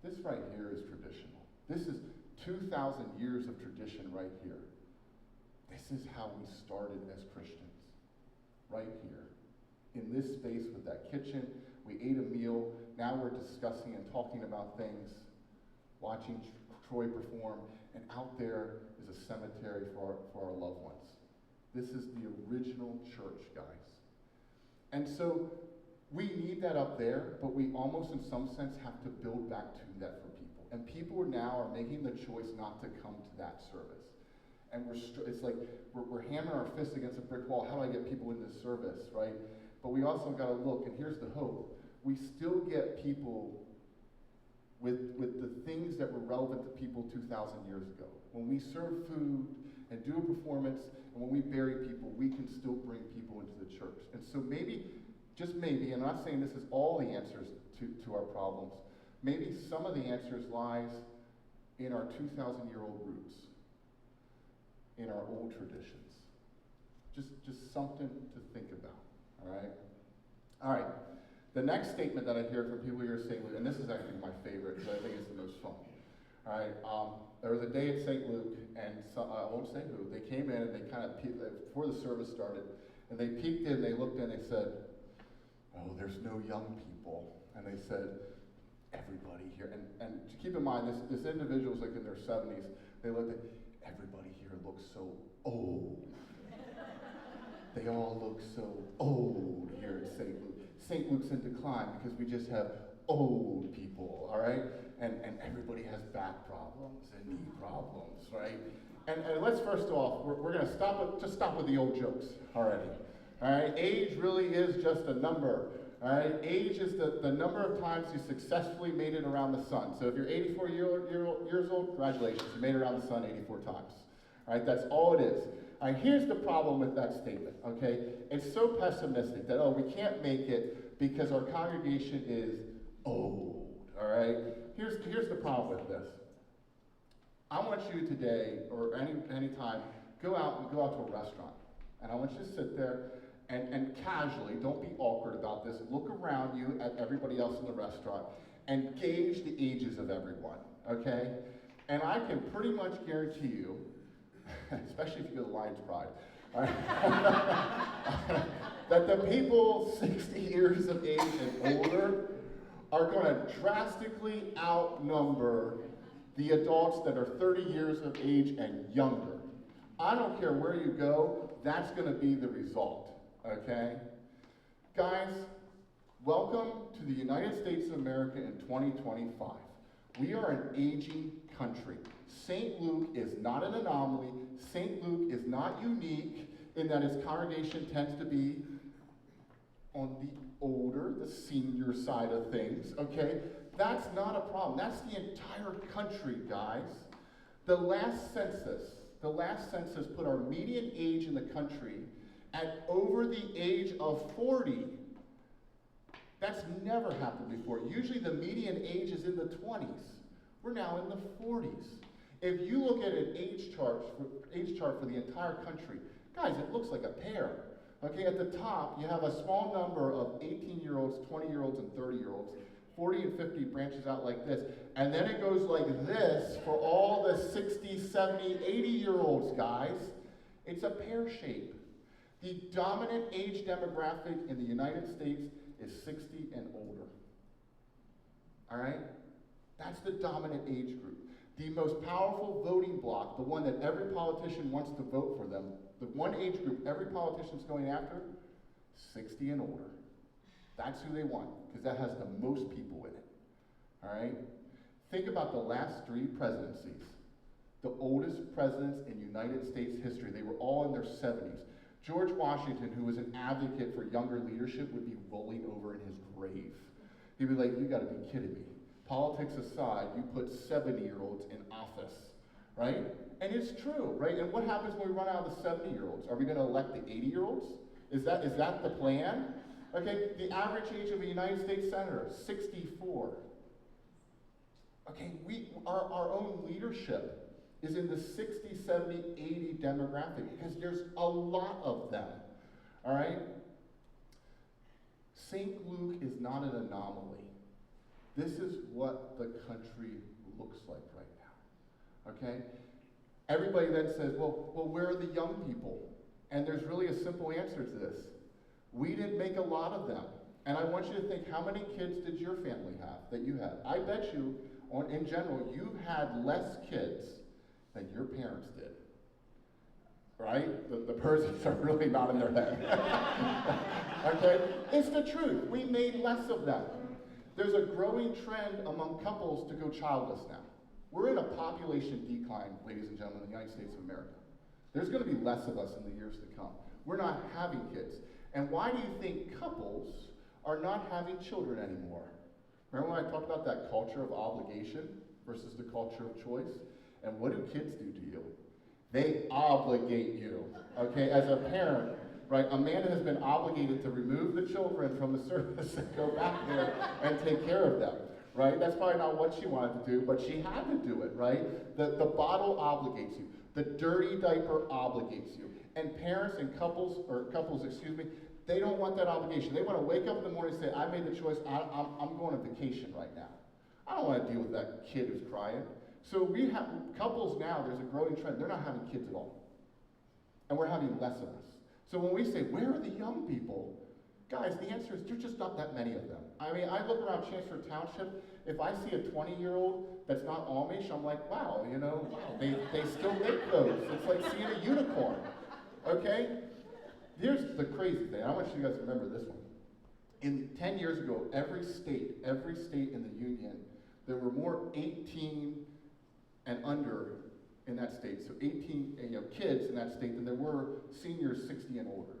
This right here is traditional. This is 2,000 years of tradition right here. This is how we started as Christians, right here. In this space with that kitchen, we ate a meal. Now we're discussing and talking about things, watching Troy perform, and out there is a cemetery for our loved ones. This is the original church, guys. And so we need that up there, but we almost in some sense have to build back to that for people. And people now are making the choice not to come to that service. And it's like we're hammering our fists against a brick wall. How do I get people in this service, right? But we also got to look, and here's the hope. We still get people with the things that were relevant to people 2,000 years ago. When we serve food and do a performance, and when we bury people, we can still bring people into the church. And so maybe, just maybe, and I'm not saying this is all the answers to our problems, maybe some of the answers lies in our 2,000-year-old roots, in our old traditions. Just something to think about, all right? All right, the next statement that I hear from people here at St. Luke, and this is actually my favorite because I think it's the most fun. All right, there was a day at St. Luke, and I won't say who, they came in and they kind of, before the service started, and they peeked in, they looked in, they said, oh, there's no young people. And they said, everybody here, and to keep in mind, this individual's like in their 70s, they looked at, everybody here looks so old. They all look so old here at St. Luke. St. Luke's in decline because we just have old people, all right? And everybody has back problems and knee problems, right? And let's first off, we're going to stop with the old jokes already, all right? Age really is just a number, all right? Age is the number of times you successfully made it around the sun. So if you're 84 years old, congratulations, you made it around the sun 84 times, all right? That's all it is. All right, here's the problem with that statement, okay? It's so pessimistic that, oh, we can't make it because our congregation is old, all right? Here's the problem with this. I want you today, or any time, go out to a restaurant. And I want you to sit there and casually, don't be awkward about this, look around you at everybody else in the restaurant and gauge the ages of everyone, okay? And I can pretty much guarantee you, especially if you go to Lion's Pride, all right? that the people 60 years of age and older are going to drastically outnumber the adults that are 30 years of age and younger. I don't care where you go, that's going to be the result, okay? Guys, welcome to the United States of America in 2025. We are an aging country. St. Luke is not an anomaly. St. Luke is not unique in that its congregation tends to be on the older, the senior side of things, okay? That's not a problem. That's the entire country, guys. The last census put our median age in the country at over the age of 40. That's never happened before. Usually the median age is in the 20s. We're now in the 40s. If you look at an age chart for the entire country, guys, it looks like a pear. Okay, at the top, you have a small number of 18-year-olds, 20-year-olds, and 30-year-olds. 40 and 50 branches out like this. And then it goes like this for all the 60, 70, 80-year-olds, guys. It's a pear shape. The dominant age demographic in the United States is 60 and older. All right? That's the dominant age group. The most powerful voting bloc, the one that every politician wants to vote for them, the one age group every politician's going after, 60 and older. That's who they want, because that has the most people in it. all right? Think about the last 3 presidencies. The oldest presidents in United States history, they were all in their 70s. George Washington, who was an advocate for younger leadership, would be rolling over in his grave. He'd be like, you gotta be kidding me. Politics aside, you put 70-year-olds in office, right? And it's true, right? And what happens when we run out of the 70-year-olds? Are we gonna elect the 80-year-olds? Is that the plan? Okay, the average age of a United States senator, 64. Okay, our own leadership is in the 60, 70, 80 demographic because there's a lot of them, all right? St. Luke is not an anomaly. This is what the country looks like right now, okay? Everybody then says, well, where are the young people? And there's really a simple answer to this. We didn't make a lot of them. And I want you to think, how many kids did your family have that you had? I bet you, in general, you've had less kids than your parents did, right? The persons are really not in their head. Okay? It's the truth. We made less of them. There's a growing trend among couples to go childless now. We're in a population decline, ladies and gentlemen, in the United States of America. There's going to be less of us in the years to come. We're not having kids. And why do you think couples are not having children anymore? Remember when I talked about that culture of obligation versus the culture of choice? And what do kids do to you? They obligate you, okay, as a parent, right? Amanda has been obligated to remove the children from the service and go back there and take care of them, right? That's probably not what she wanted to do, but she had to do it, right? The bottle obligates you. The dirty diaper obligates you. And parents and couples, they don't want that obligation. They want to wake up in the morning and say, I made the choice, I'm going on vacation right now. I don't want to deal with that kid who's crying. So we have, couples now, there's a growing trend, they're not having kids at all. And we're having less of us. So when we say, where are the young people? Guys, the answer is there's just not that many of them. I mean, I look around Chancellor Township, if I see a 20-year-old that's not Amish, I'm like, wow, they still make those. It's like seeing a unicorn, okay? Here's the crazy thing. I want you guys to remember this one. 10 years ago, every state in the union, there were more 18 and under in that state. So 18 kids in that state than there were seniors 60 and older.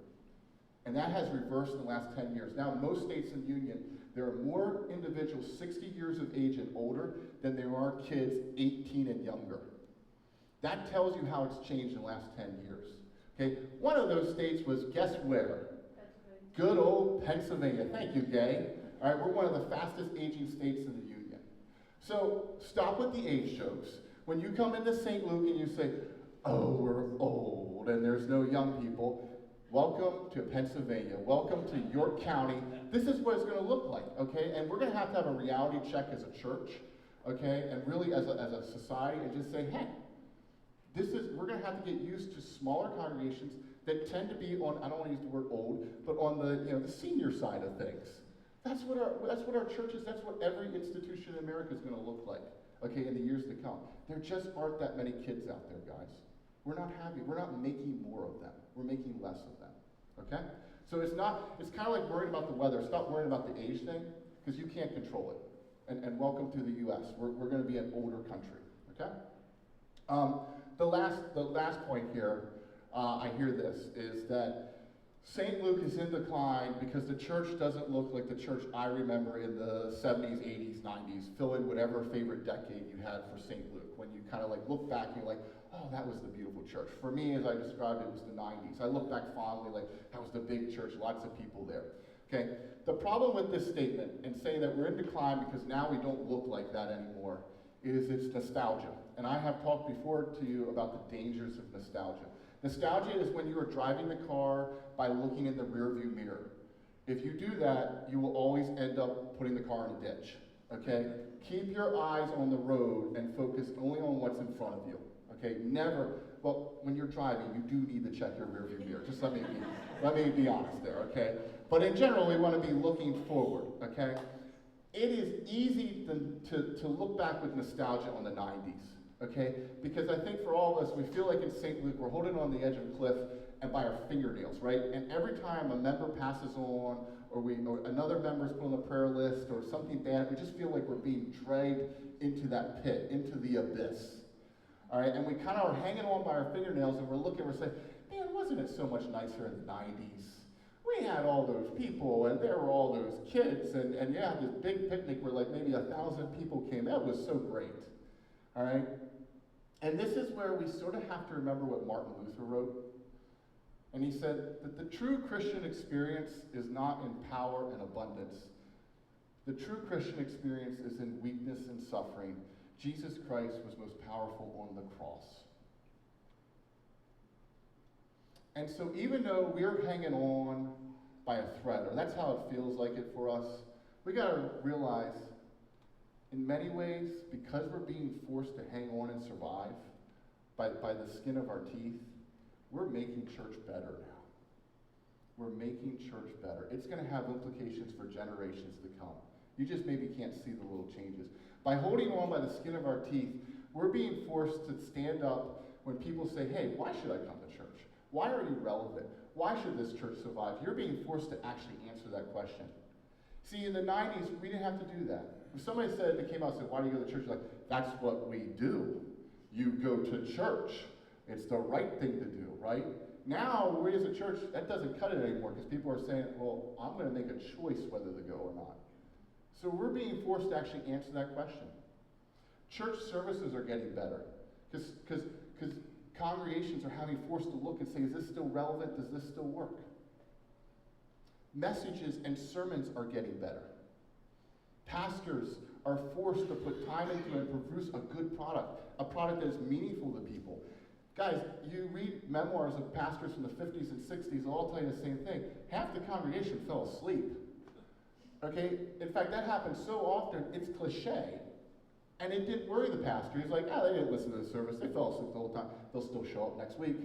And that has reversed in the last 10 years. Now, in most states in the union, there are more individuals 60 years of age and older than there are kids 18 and younger. That tells you how it's changed in the last 10 years. Okay, one of those states was, guess where? Good old Pennsylvania. Thank you, Gay. All right, we're one of the fastest aging states in the union. So stop with the age jokes. When you come into St. Luke and you say, oh, we're old and there's no young people, welcome to Pennsylvania. Welcome to York County. This is what it's going to look like, okay? And we're going to have a reality check as a church, okay? And really as a society and just say, hey, we're going to have to get used to smaller congregations that tend to be on, I don't want to use the word old, but on the senior side of things. That's what our churches, that's what every institution in America is going to look like, okay, in the years to come. There just aren't that many kids out there, guys. We're not making more of them. We're making less of them, okay? So it's kind of like worrying about the weather. Stop worrying about the age thing, because you can't control it. And welcome to the U.S. We're going to be an older country, okay? The last point here, I hear this, is that St. Luke is in decline because the church doesn't look like the church I remember in the 70s, 80s, 90s. Fill in whatever favorite decade you had for St. Luke. When you kind of look back and you're like, oh, that was the beautiful church. For me, as I described it, was the 90s. I look back fondly like, that was the big church, lots of people there. Okay, the problem with this statement and saying that we're in decline because now we don't look like that anymore is it's nostalgia. And I have talked before to you about the dangers of nostalgia. Nostalgia is when you are driving the car by looking in the rearview mirror. If you do that, you will always end up putting the car in a ditch, okay? Keep your eyes on the road and focus only on what's in front of you, okay? Never, well, when you're driving, you do need to check your rearview mirror. Just let me be honest there, okay? But in general, we want to be looking forward, okay? It is easy to look back with nostalgia on the 90s. Okay, because I think for all of us, we feel like in St. Luke, we're holding on the edge of a cliff, and by our fingernails, right? And every time a member passes on, or another member's put on the prayer list, or something bad, we just feel like we're being dragged into that pit, into the abyss. All right, and we kind of are hanging on by our fingernails, and we're looking, we're saying, man, wasn't it so much nicer in the 90s? We had all those people, and there were all those kids, and yeah, this big picnic where like maybe 1,000 people came. That was so great. All right? And this is where we sort of have to remember what Martin Luther wrote. And he said that the true Christian experience is not in power and abundance. The true Christian experience is in weakness and suffering. Jesus Christ was most powerful on the cross. And so even though we're hanging on by a thread, or that's how it feels like it for us, we got to realize in many ways, because we're being forced to hang on and survive by the skin of our teeth, we're making church better now. We're making church better. It's going to have implications for generations to come. You just maybe can't see the little changes. By holding on by the skin of our teeth, we're being forced to stand up when people say, hey, why should I come to church? Why are you relevant? Why should this church survive? You're being forced to actually answer that question. See, in the 90s, we didn't have to do that. If somebody said, they came out and said, why do you go to church? You're like, that's what we do. You go to church. It's the right thing to do, right? Now, we as a church, that doesn't cut it anymore because people are saying, well, I'm going to make a choice whether to go or not. So we're being forced to actually answer that question. Church services are getting better because congregations are having forced to look and say, is this still relevant? Does this still work? Messages and sermons are getting better. Pastors are forced to put time into and produce a good product, a product that is meaningful to people. Guys, you read memoirs of pastors from the 50s and 60s, they'll all tell you the same thing. Half the congregation fell asleep. Okay? In fact, that happens so often, it's cliche. And it didn't worry the pastor. He's like, they didn't listen to the service. They fell asleep the whole time. They'll still show up next week.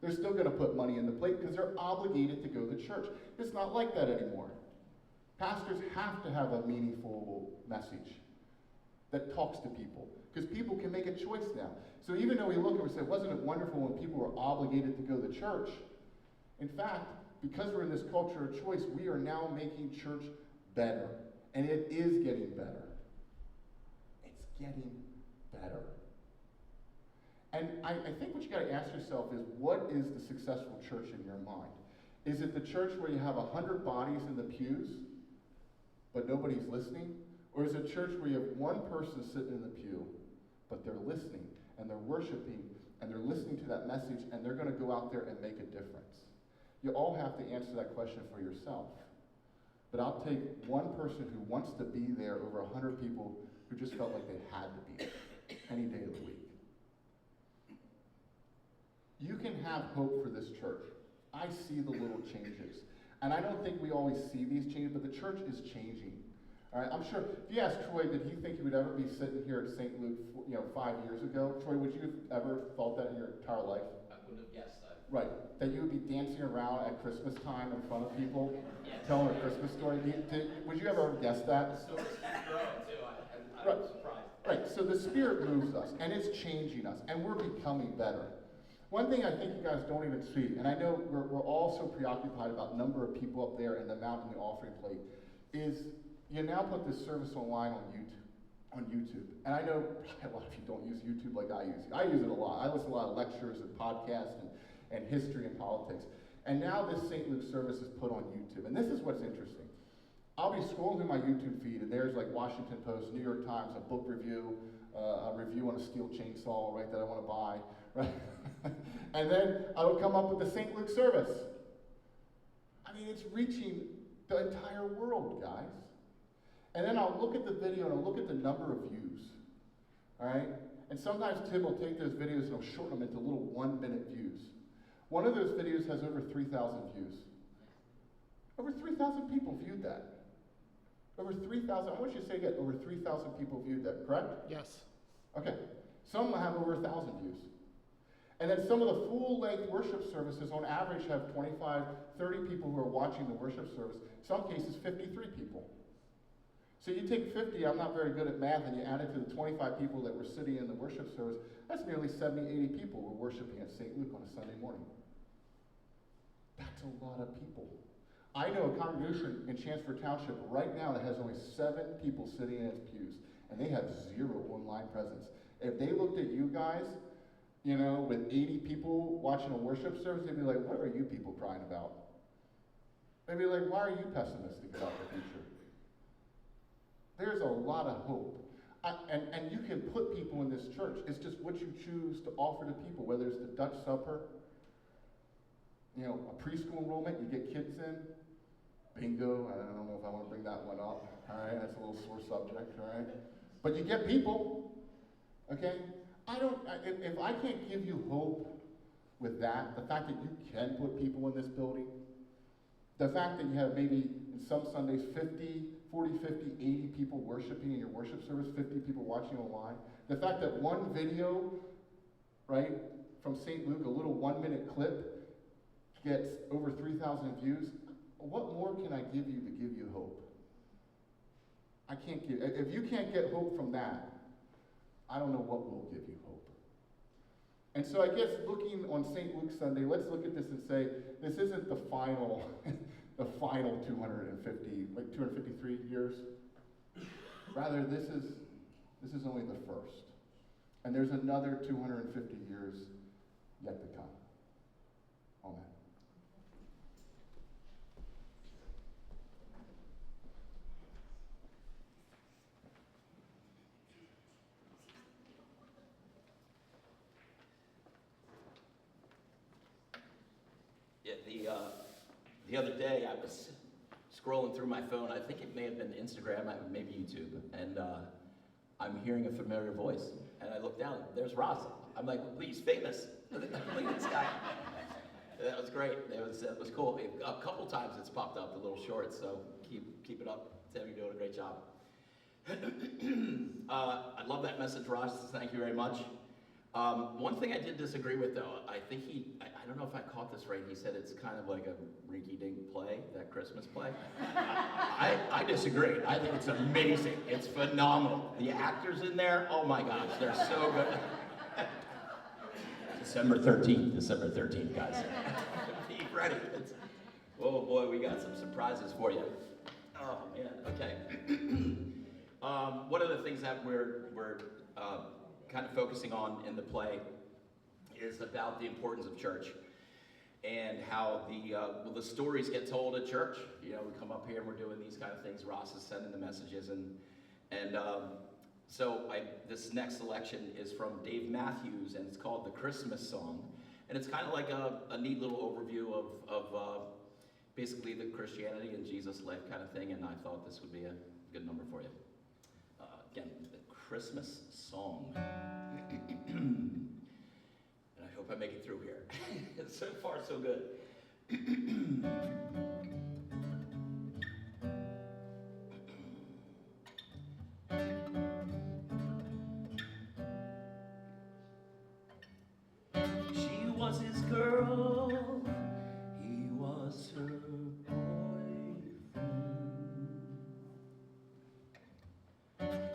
They're still going to put money in the plate because they're obligated to go to church. It's not like that anymore. Pastors have to have a meaningful message that talks to people because people can make a choice now. So even though we look and we say, wasn't it wonderful when people were obligated to go to church? In fact, because we're in this culture of choice, we are now making church better. And it is getting better. It's getting better. And I think what you got to ask yourself is, what is the successful church in your mind? Is it the church where you have 100 bodies in the pews, but nobody's listening? Or is it a church where you have one person sitting in the pew, but they're listening, and they're worshiping, and they're listening to that message, and they're going to go out there and make a difference? You all have to answer that question for yourself. But I'll take one person who wants to be there over 100 people who just felt like they had to be there any day of the week. You can have hope for this church. I see the little changes. And I don't think we always see these changes, but the church is changing. All right, I'm sure, if you ask Troy, did he think he would ever be sitting here at St. Luke, 5 years ago? Troy, would you have ever thought that in your entire life? I wouldn't have guessed that. Right, that you would be dancing around at Christmas time in front of people, telling a Christmas story. Would you ever guess that? The stories keep growing too. I'm Right. surprised. Right, so the Spirit moves us, and it's changing us, and we're becoming better. One thing I think you guys don't even see, and I know we're all so preoccupied about number of people up there and the amount in the offering plate, is you now put this service online on YouTube. And I know a lot of you don't use YouTube like I use it. I use it a lot. I listen to a lot of lectures and podcasts and history and politics. And now this St. Luke service is put on YouTube. And this is what's interesting. I'll be scrolling through my YouTube feed, and there's like Washington Post, New York Times, a book review, a review on a steel chainsaw, right, that I want to buy, right? And then I'll come up with the St. Luke service. I mean, it's reaching the entire world, guys. And then I'll look at the video and I'll look at the number of views, all right? And sometimes Tim will take those videos and he'll shorten them into little 1-minute views. One of those videos has over 3,000 views. Over 3,000 people viewed that. Over 3,000, I want you to say again, over 3,000 people viewed that, correct? Yes. Okay, some have over 1,000 views. And then some of the full-length worship services on average have 25, 30 people who are watching the worship service. In some cases, 53 people. So you take 50, I'm not very good at math, and you add it to the 25 people that were sitting in the worship service, that's nearly 70, 80 people were worshiping at St. Luke on a Sunday morning. That's a lot of people. I know a congregation in Chancellor Township right now that has only 7 people sitting in its pews, and they have 0 online presence. If they looked at you guys, you know, with 80 people watching a worship service, they'd be like, what are you people crying about? They'd be like, why are you pessimistic about the future? There's a lot of hope. And you can put people in this church. It's just what you choose to offer to people, whether it's the Dutch supper, you know, a preschool enrollment, you get kids in. Bingo, I don't know if I want to bring that one up. All right, that's a little sore subject, all right? But you get people, okay? If I can't give you hope with that, the fact that you can put people in this building, the fact that you have maybe in some Sundays 40, 50, 80 people worshiping in your worship service, 50 people watching online, the fact that one video, right, from St. Luke, a little 1-minute clip, gets over 3,000 views, what more can I give you to give you hope? I can't give, if you can't get hope from that, I don't know what will give you hope. And so I guess looking on St. Luke Sunday, let's look at this and say, this isn't the final, the final 253 years. Rather, this is only the first. And there's another 250 years yet to come. Amen. Yeah, the other day I was scrolling through my phone. I think it may have been Instagram, maybe YouTube, and I'm hearing a familiar voice. And I look down, there's Ross. I'm like, he's famous. Look at this guy. That was great. It was cool. A couple times it's popped up, the little shorts, so keep it up. Tim, you're doing a great job. I love that message, Ross. Thank you very much. One thing I did disagree with, though, I think I don't know if I caught this right, he said it's kind of like a rinky-dink play, that Christmas play. I disagree. I think it's amazing. It's phenomenal. The actors in there, oh my gosh, they're so good. December 13th, guys. Be ready. Oh boy, we got some surprises for you. Oh man, okay. One of the things that we're kind of focusing on in the play is about the importance of church and how the stories get told at church. You know, we come up here and we're doing these kind of things. Ross is sending the messages, and so this next selection is from Dave Matthews, and it's called The Christmas Song, and it's kind of like a neat little overview of basically the Christianity and Jesus life kind of thing, and I thought this would be a good number for you. Again, The Christmas Song. And I hope I make it through here. So far, so good. She was his girl, he was her boyfriend.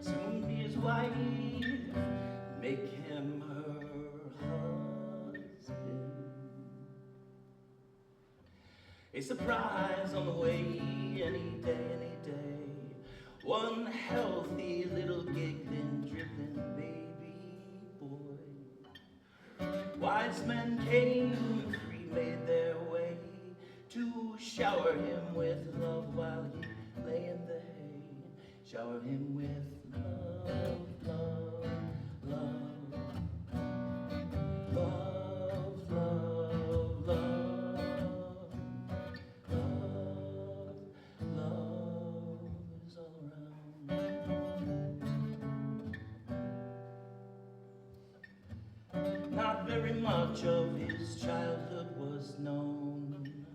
Soon be his wife, make him her husband. A surprise on the way, any day. One healthy little giggling, dribbling baby boy. Wise men came, 3 made their way to shower him with love while he lay in the hay. Shower him with love, love, love, love, love, love, love is all around. Not very much of his childhood was known.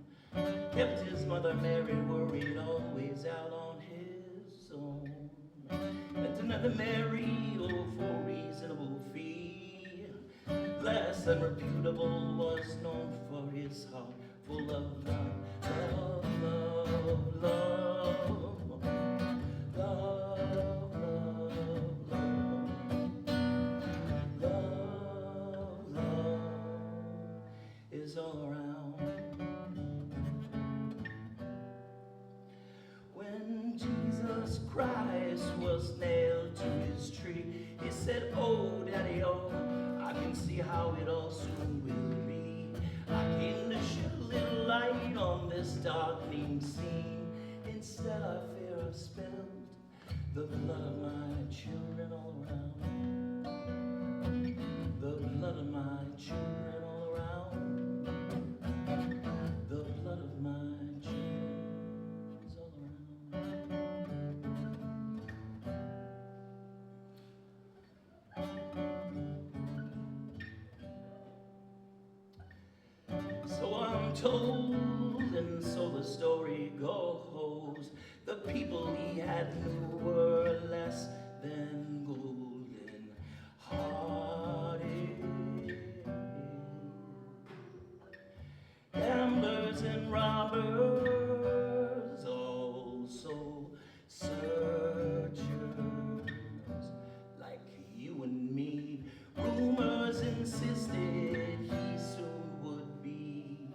Kept his mother Mary worried, always out on his own. Met another Mary, oh, for reasonable fee. Less than reputable, was known for his heart full of love, love, love, love, love, love, love, love is all around. Jesus Christ was nailed to his tree. He said, oh, Daddy, oh, I can see how it all soon will be. I came to shed a little light on this darkening scene. Instead, I fear I've spilled the blood of my children all around. The blood of my children all around. The blood of my children is all around. So I'm told, and so the story goes, the people he had knew were less than golden hearted. Gamblers and robbers, also searchers like you and me. Rumors insisted he soon would be,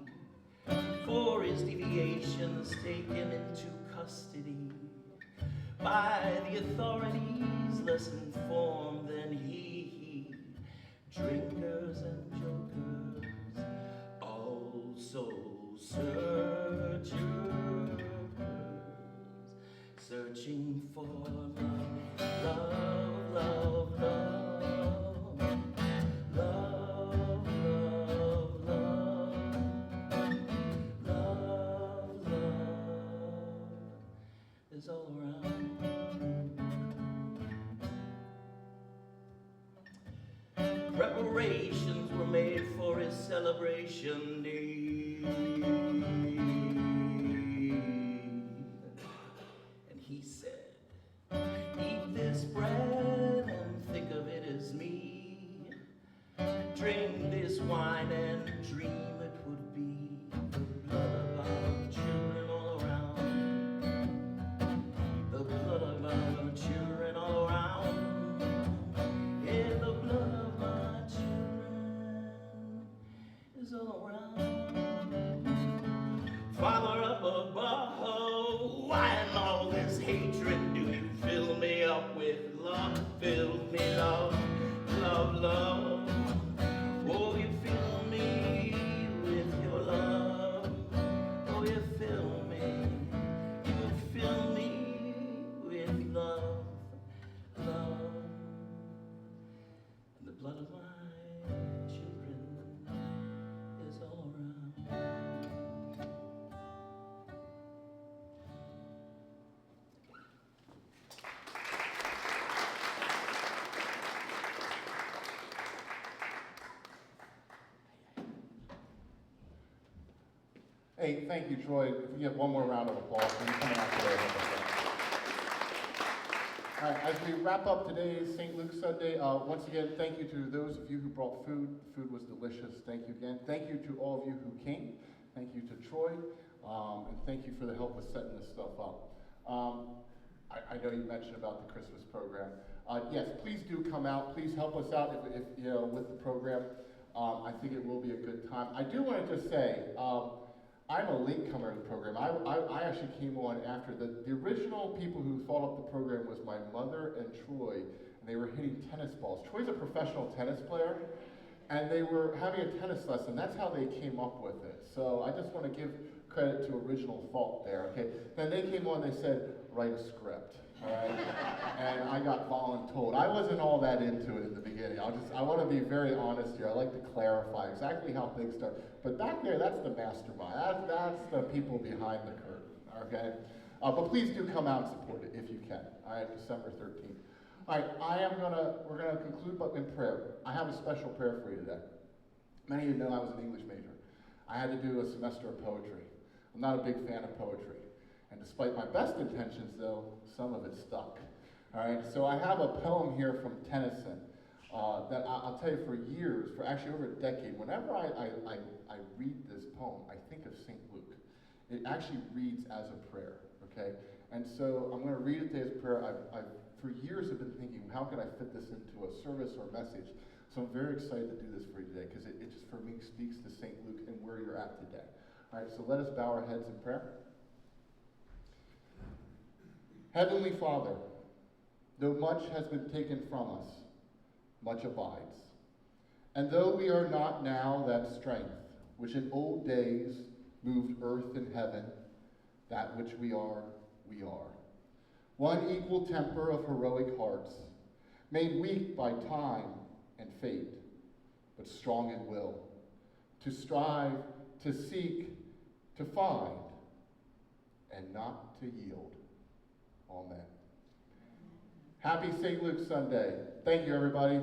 for his deviations, taken into custody by the authorities less informed than he. Drinkers and jokers, also searchers, searching for love, love, love, love, love, love, love, love is all around. Preparations were made for his celebration day, and he said, eat this bread and think of it as me. Drink this wine and dream it would be the blood of our children all around. The blood of our children all around. Yeah, the blood of my children is all around. Father up above, why in all this hatred do you fill me up with love? Fill me love, love, love. Oh, you fill me with your love. Oh, you fill me with love, love. And the blood of my children is all around. Hey, thank you, Troy. If we get one more round of applause for you coming out today. All right, as we wrap up today's St. Luke's Sunday, once again, thank you to those of you who brought food. The food was delicious. Thank you again. Thank you to all of you who came. Thank you to Troy, and thank you for the help with setting this stuff up. I know you mentioned about the Christmas program. Yes, please do come out. Please help us out if you know, with the program. I think it will be a good time. I do want to just say, I'm a latecomer in the program. I actually came on after the original people who thought up the program was my mother and Troy, and they were hitting tennis balls. Troy's a professional tennis player, and they were having a tennis lesson. That's how they came up with it. So I just want to give credit to original thought there, okay? Then they came on, they said, write a script, all right? And I got voluntold. I wasn't all that into it in the beginning. I want to be very honest here. I like to clarify exactly how things start. But back there, that's the mastermind. That's the people behind the curtain, okay? But please do come out and support it if you can, all right, December 13th. All right, we're gonna conclude in prayer. I have a special prayer for you today. Many of you know I was an English major. I had to do a semester of poetry. I'm not a big fan of poetry. And despite my best intentions, though, some of it stuck. All right, so I have a poem here from Tennyson that I'll tell you for years, for actually over a decade, whenever I read this poem, I think of St. Luke. It actually reads as a prayer, okay? And so I'm going to read it today as a prayer. I've for years have been thinking, how can I fit this into a service or message? So I'm very excited to do this for you today, because it just, for me, speaks to St. Luke and where you're at today. All right, so let us bow our heads in prayer. Heavenly Father, though much has been taken from us, much abides. And though we are not now that strength which in old days moved earth and heaven, that which we are, we are. One equal temper of heroic hearts, made weak by time and fate, but strong in will, to strive, to seek, to find, and not to yield. Amen. Happy St. Luke's Sunday. Thank you, everybody.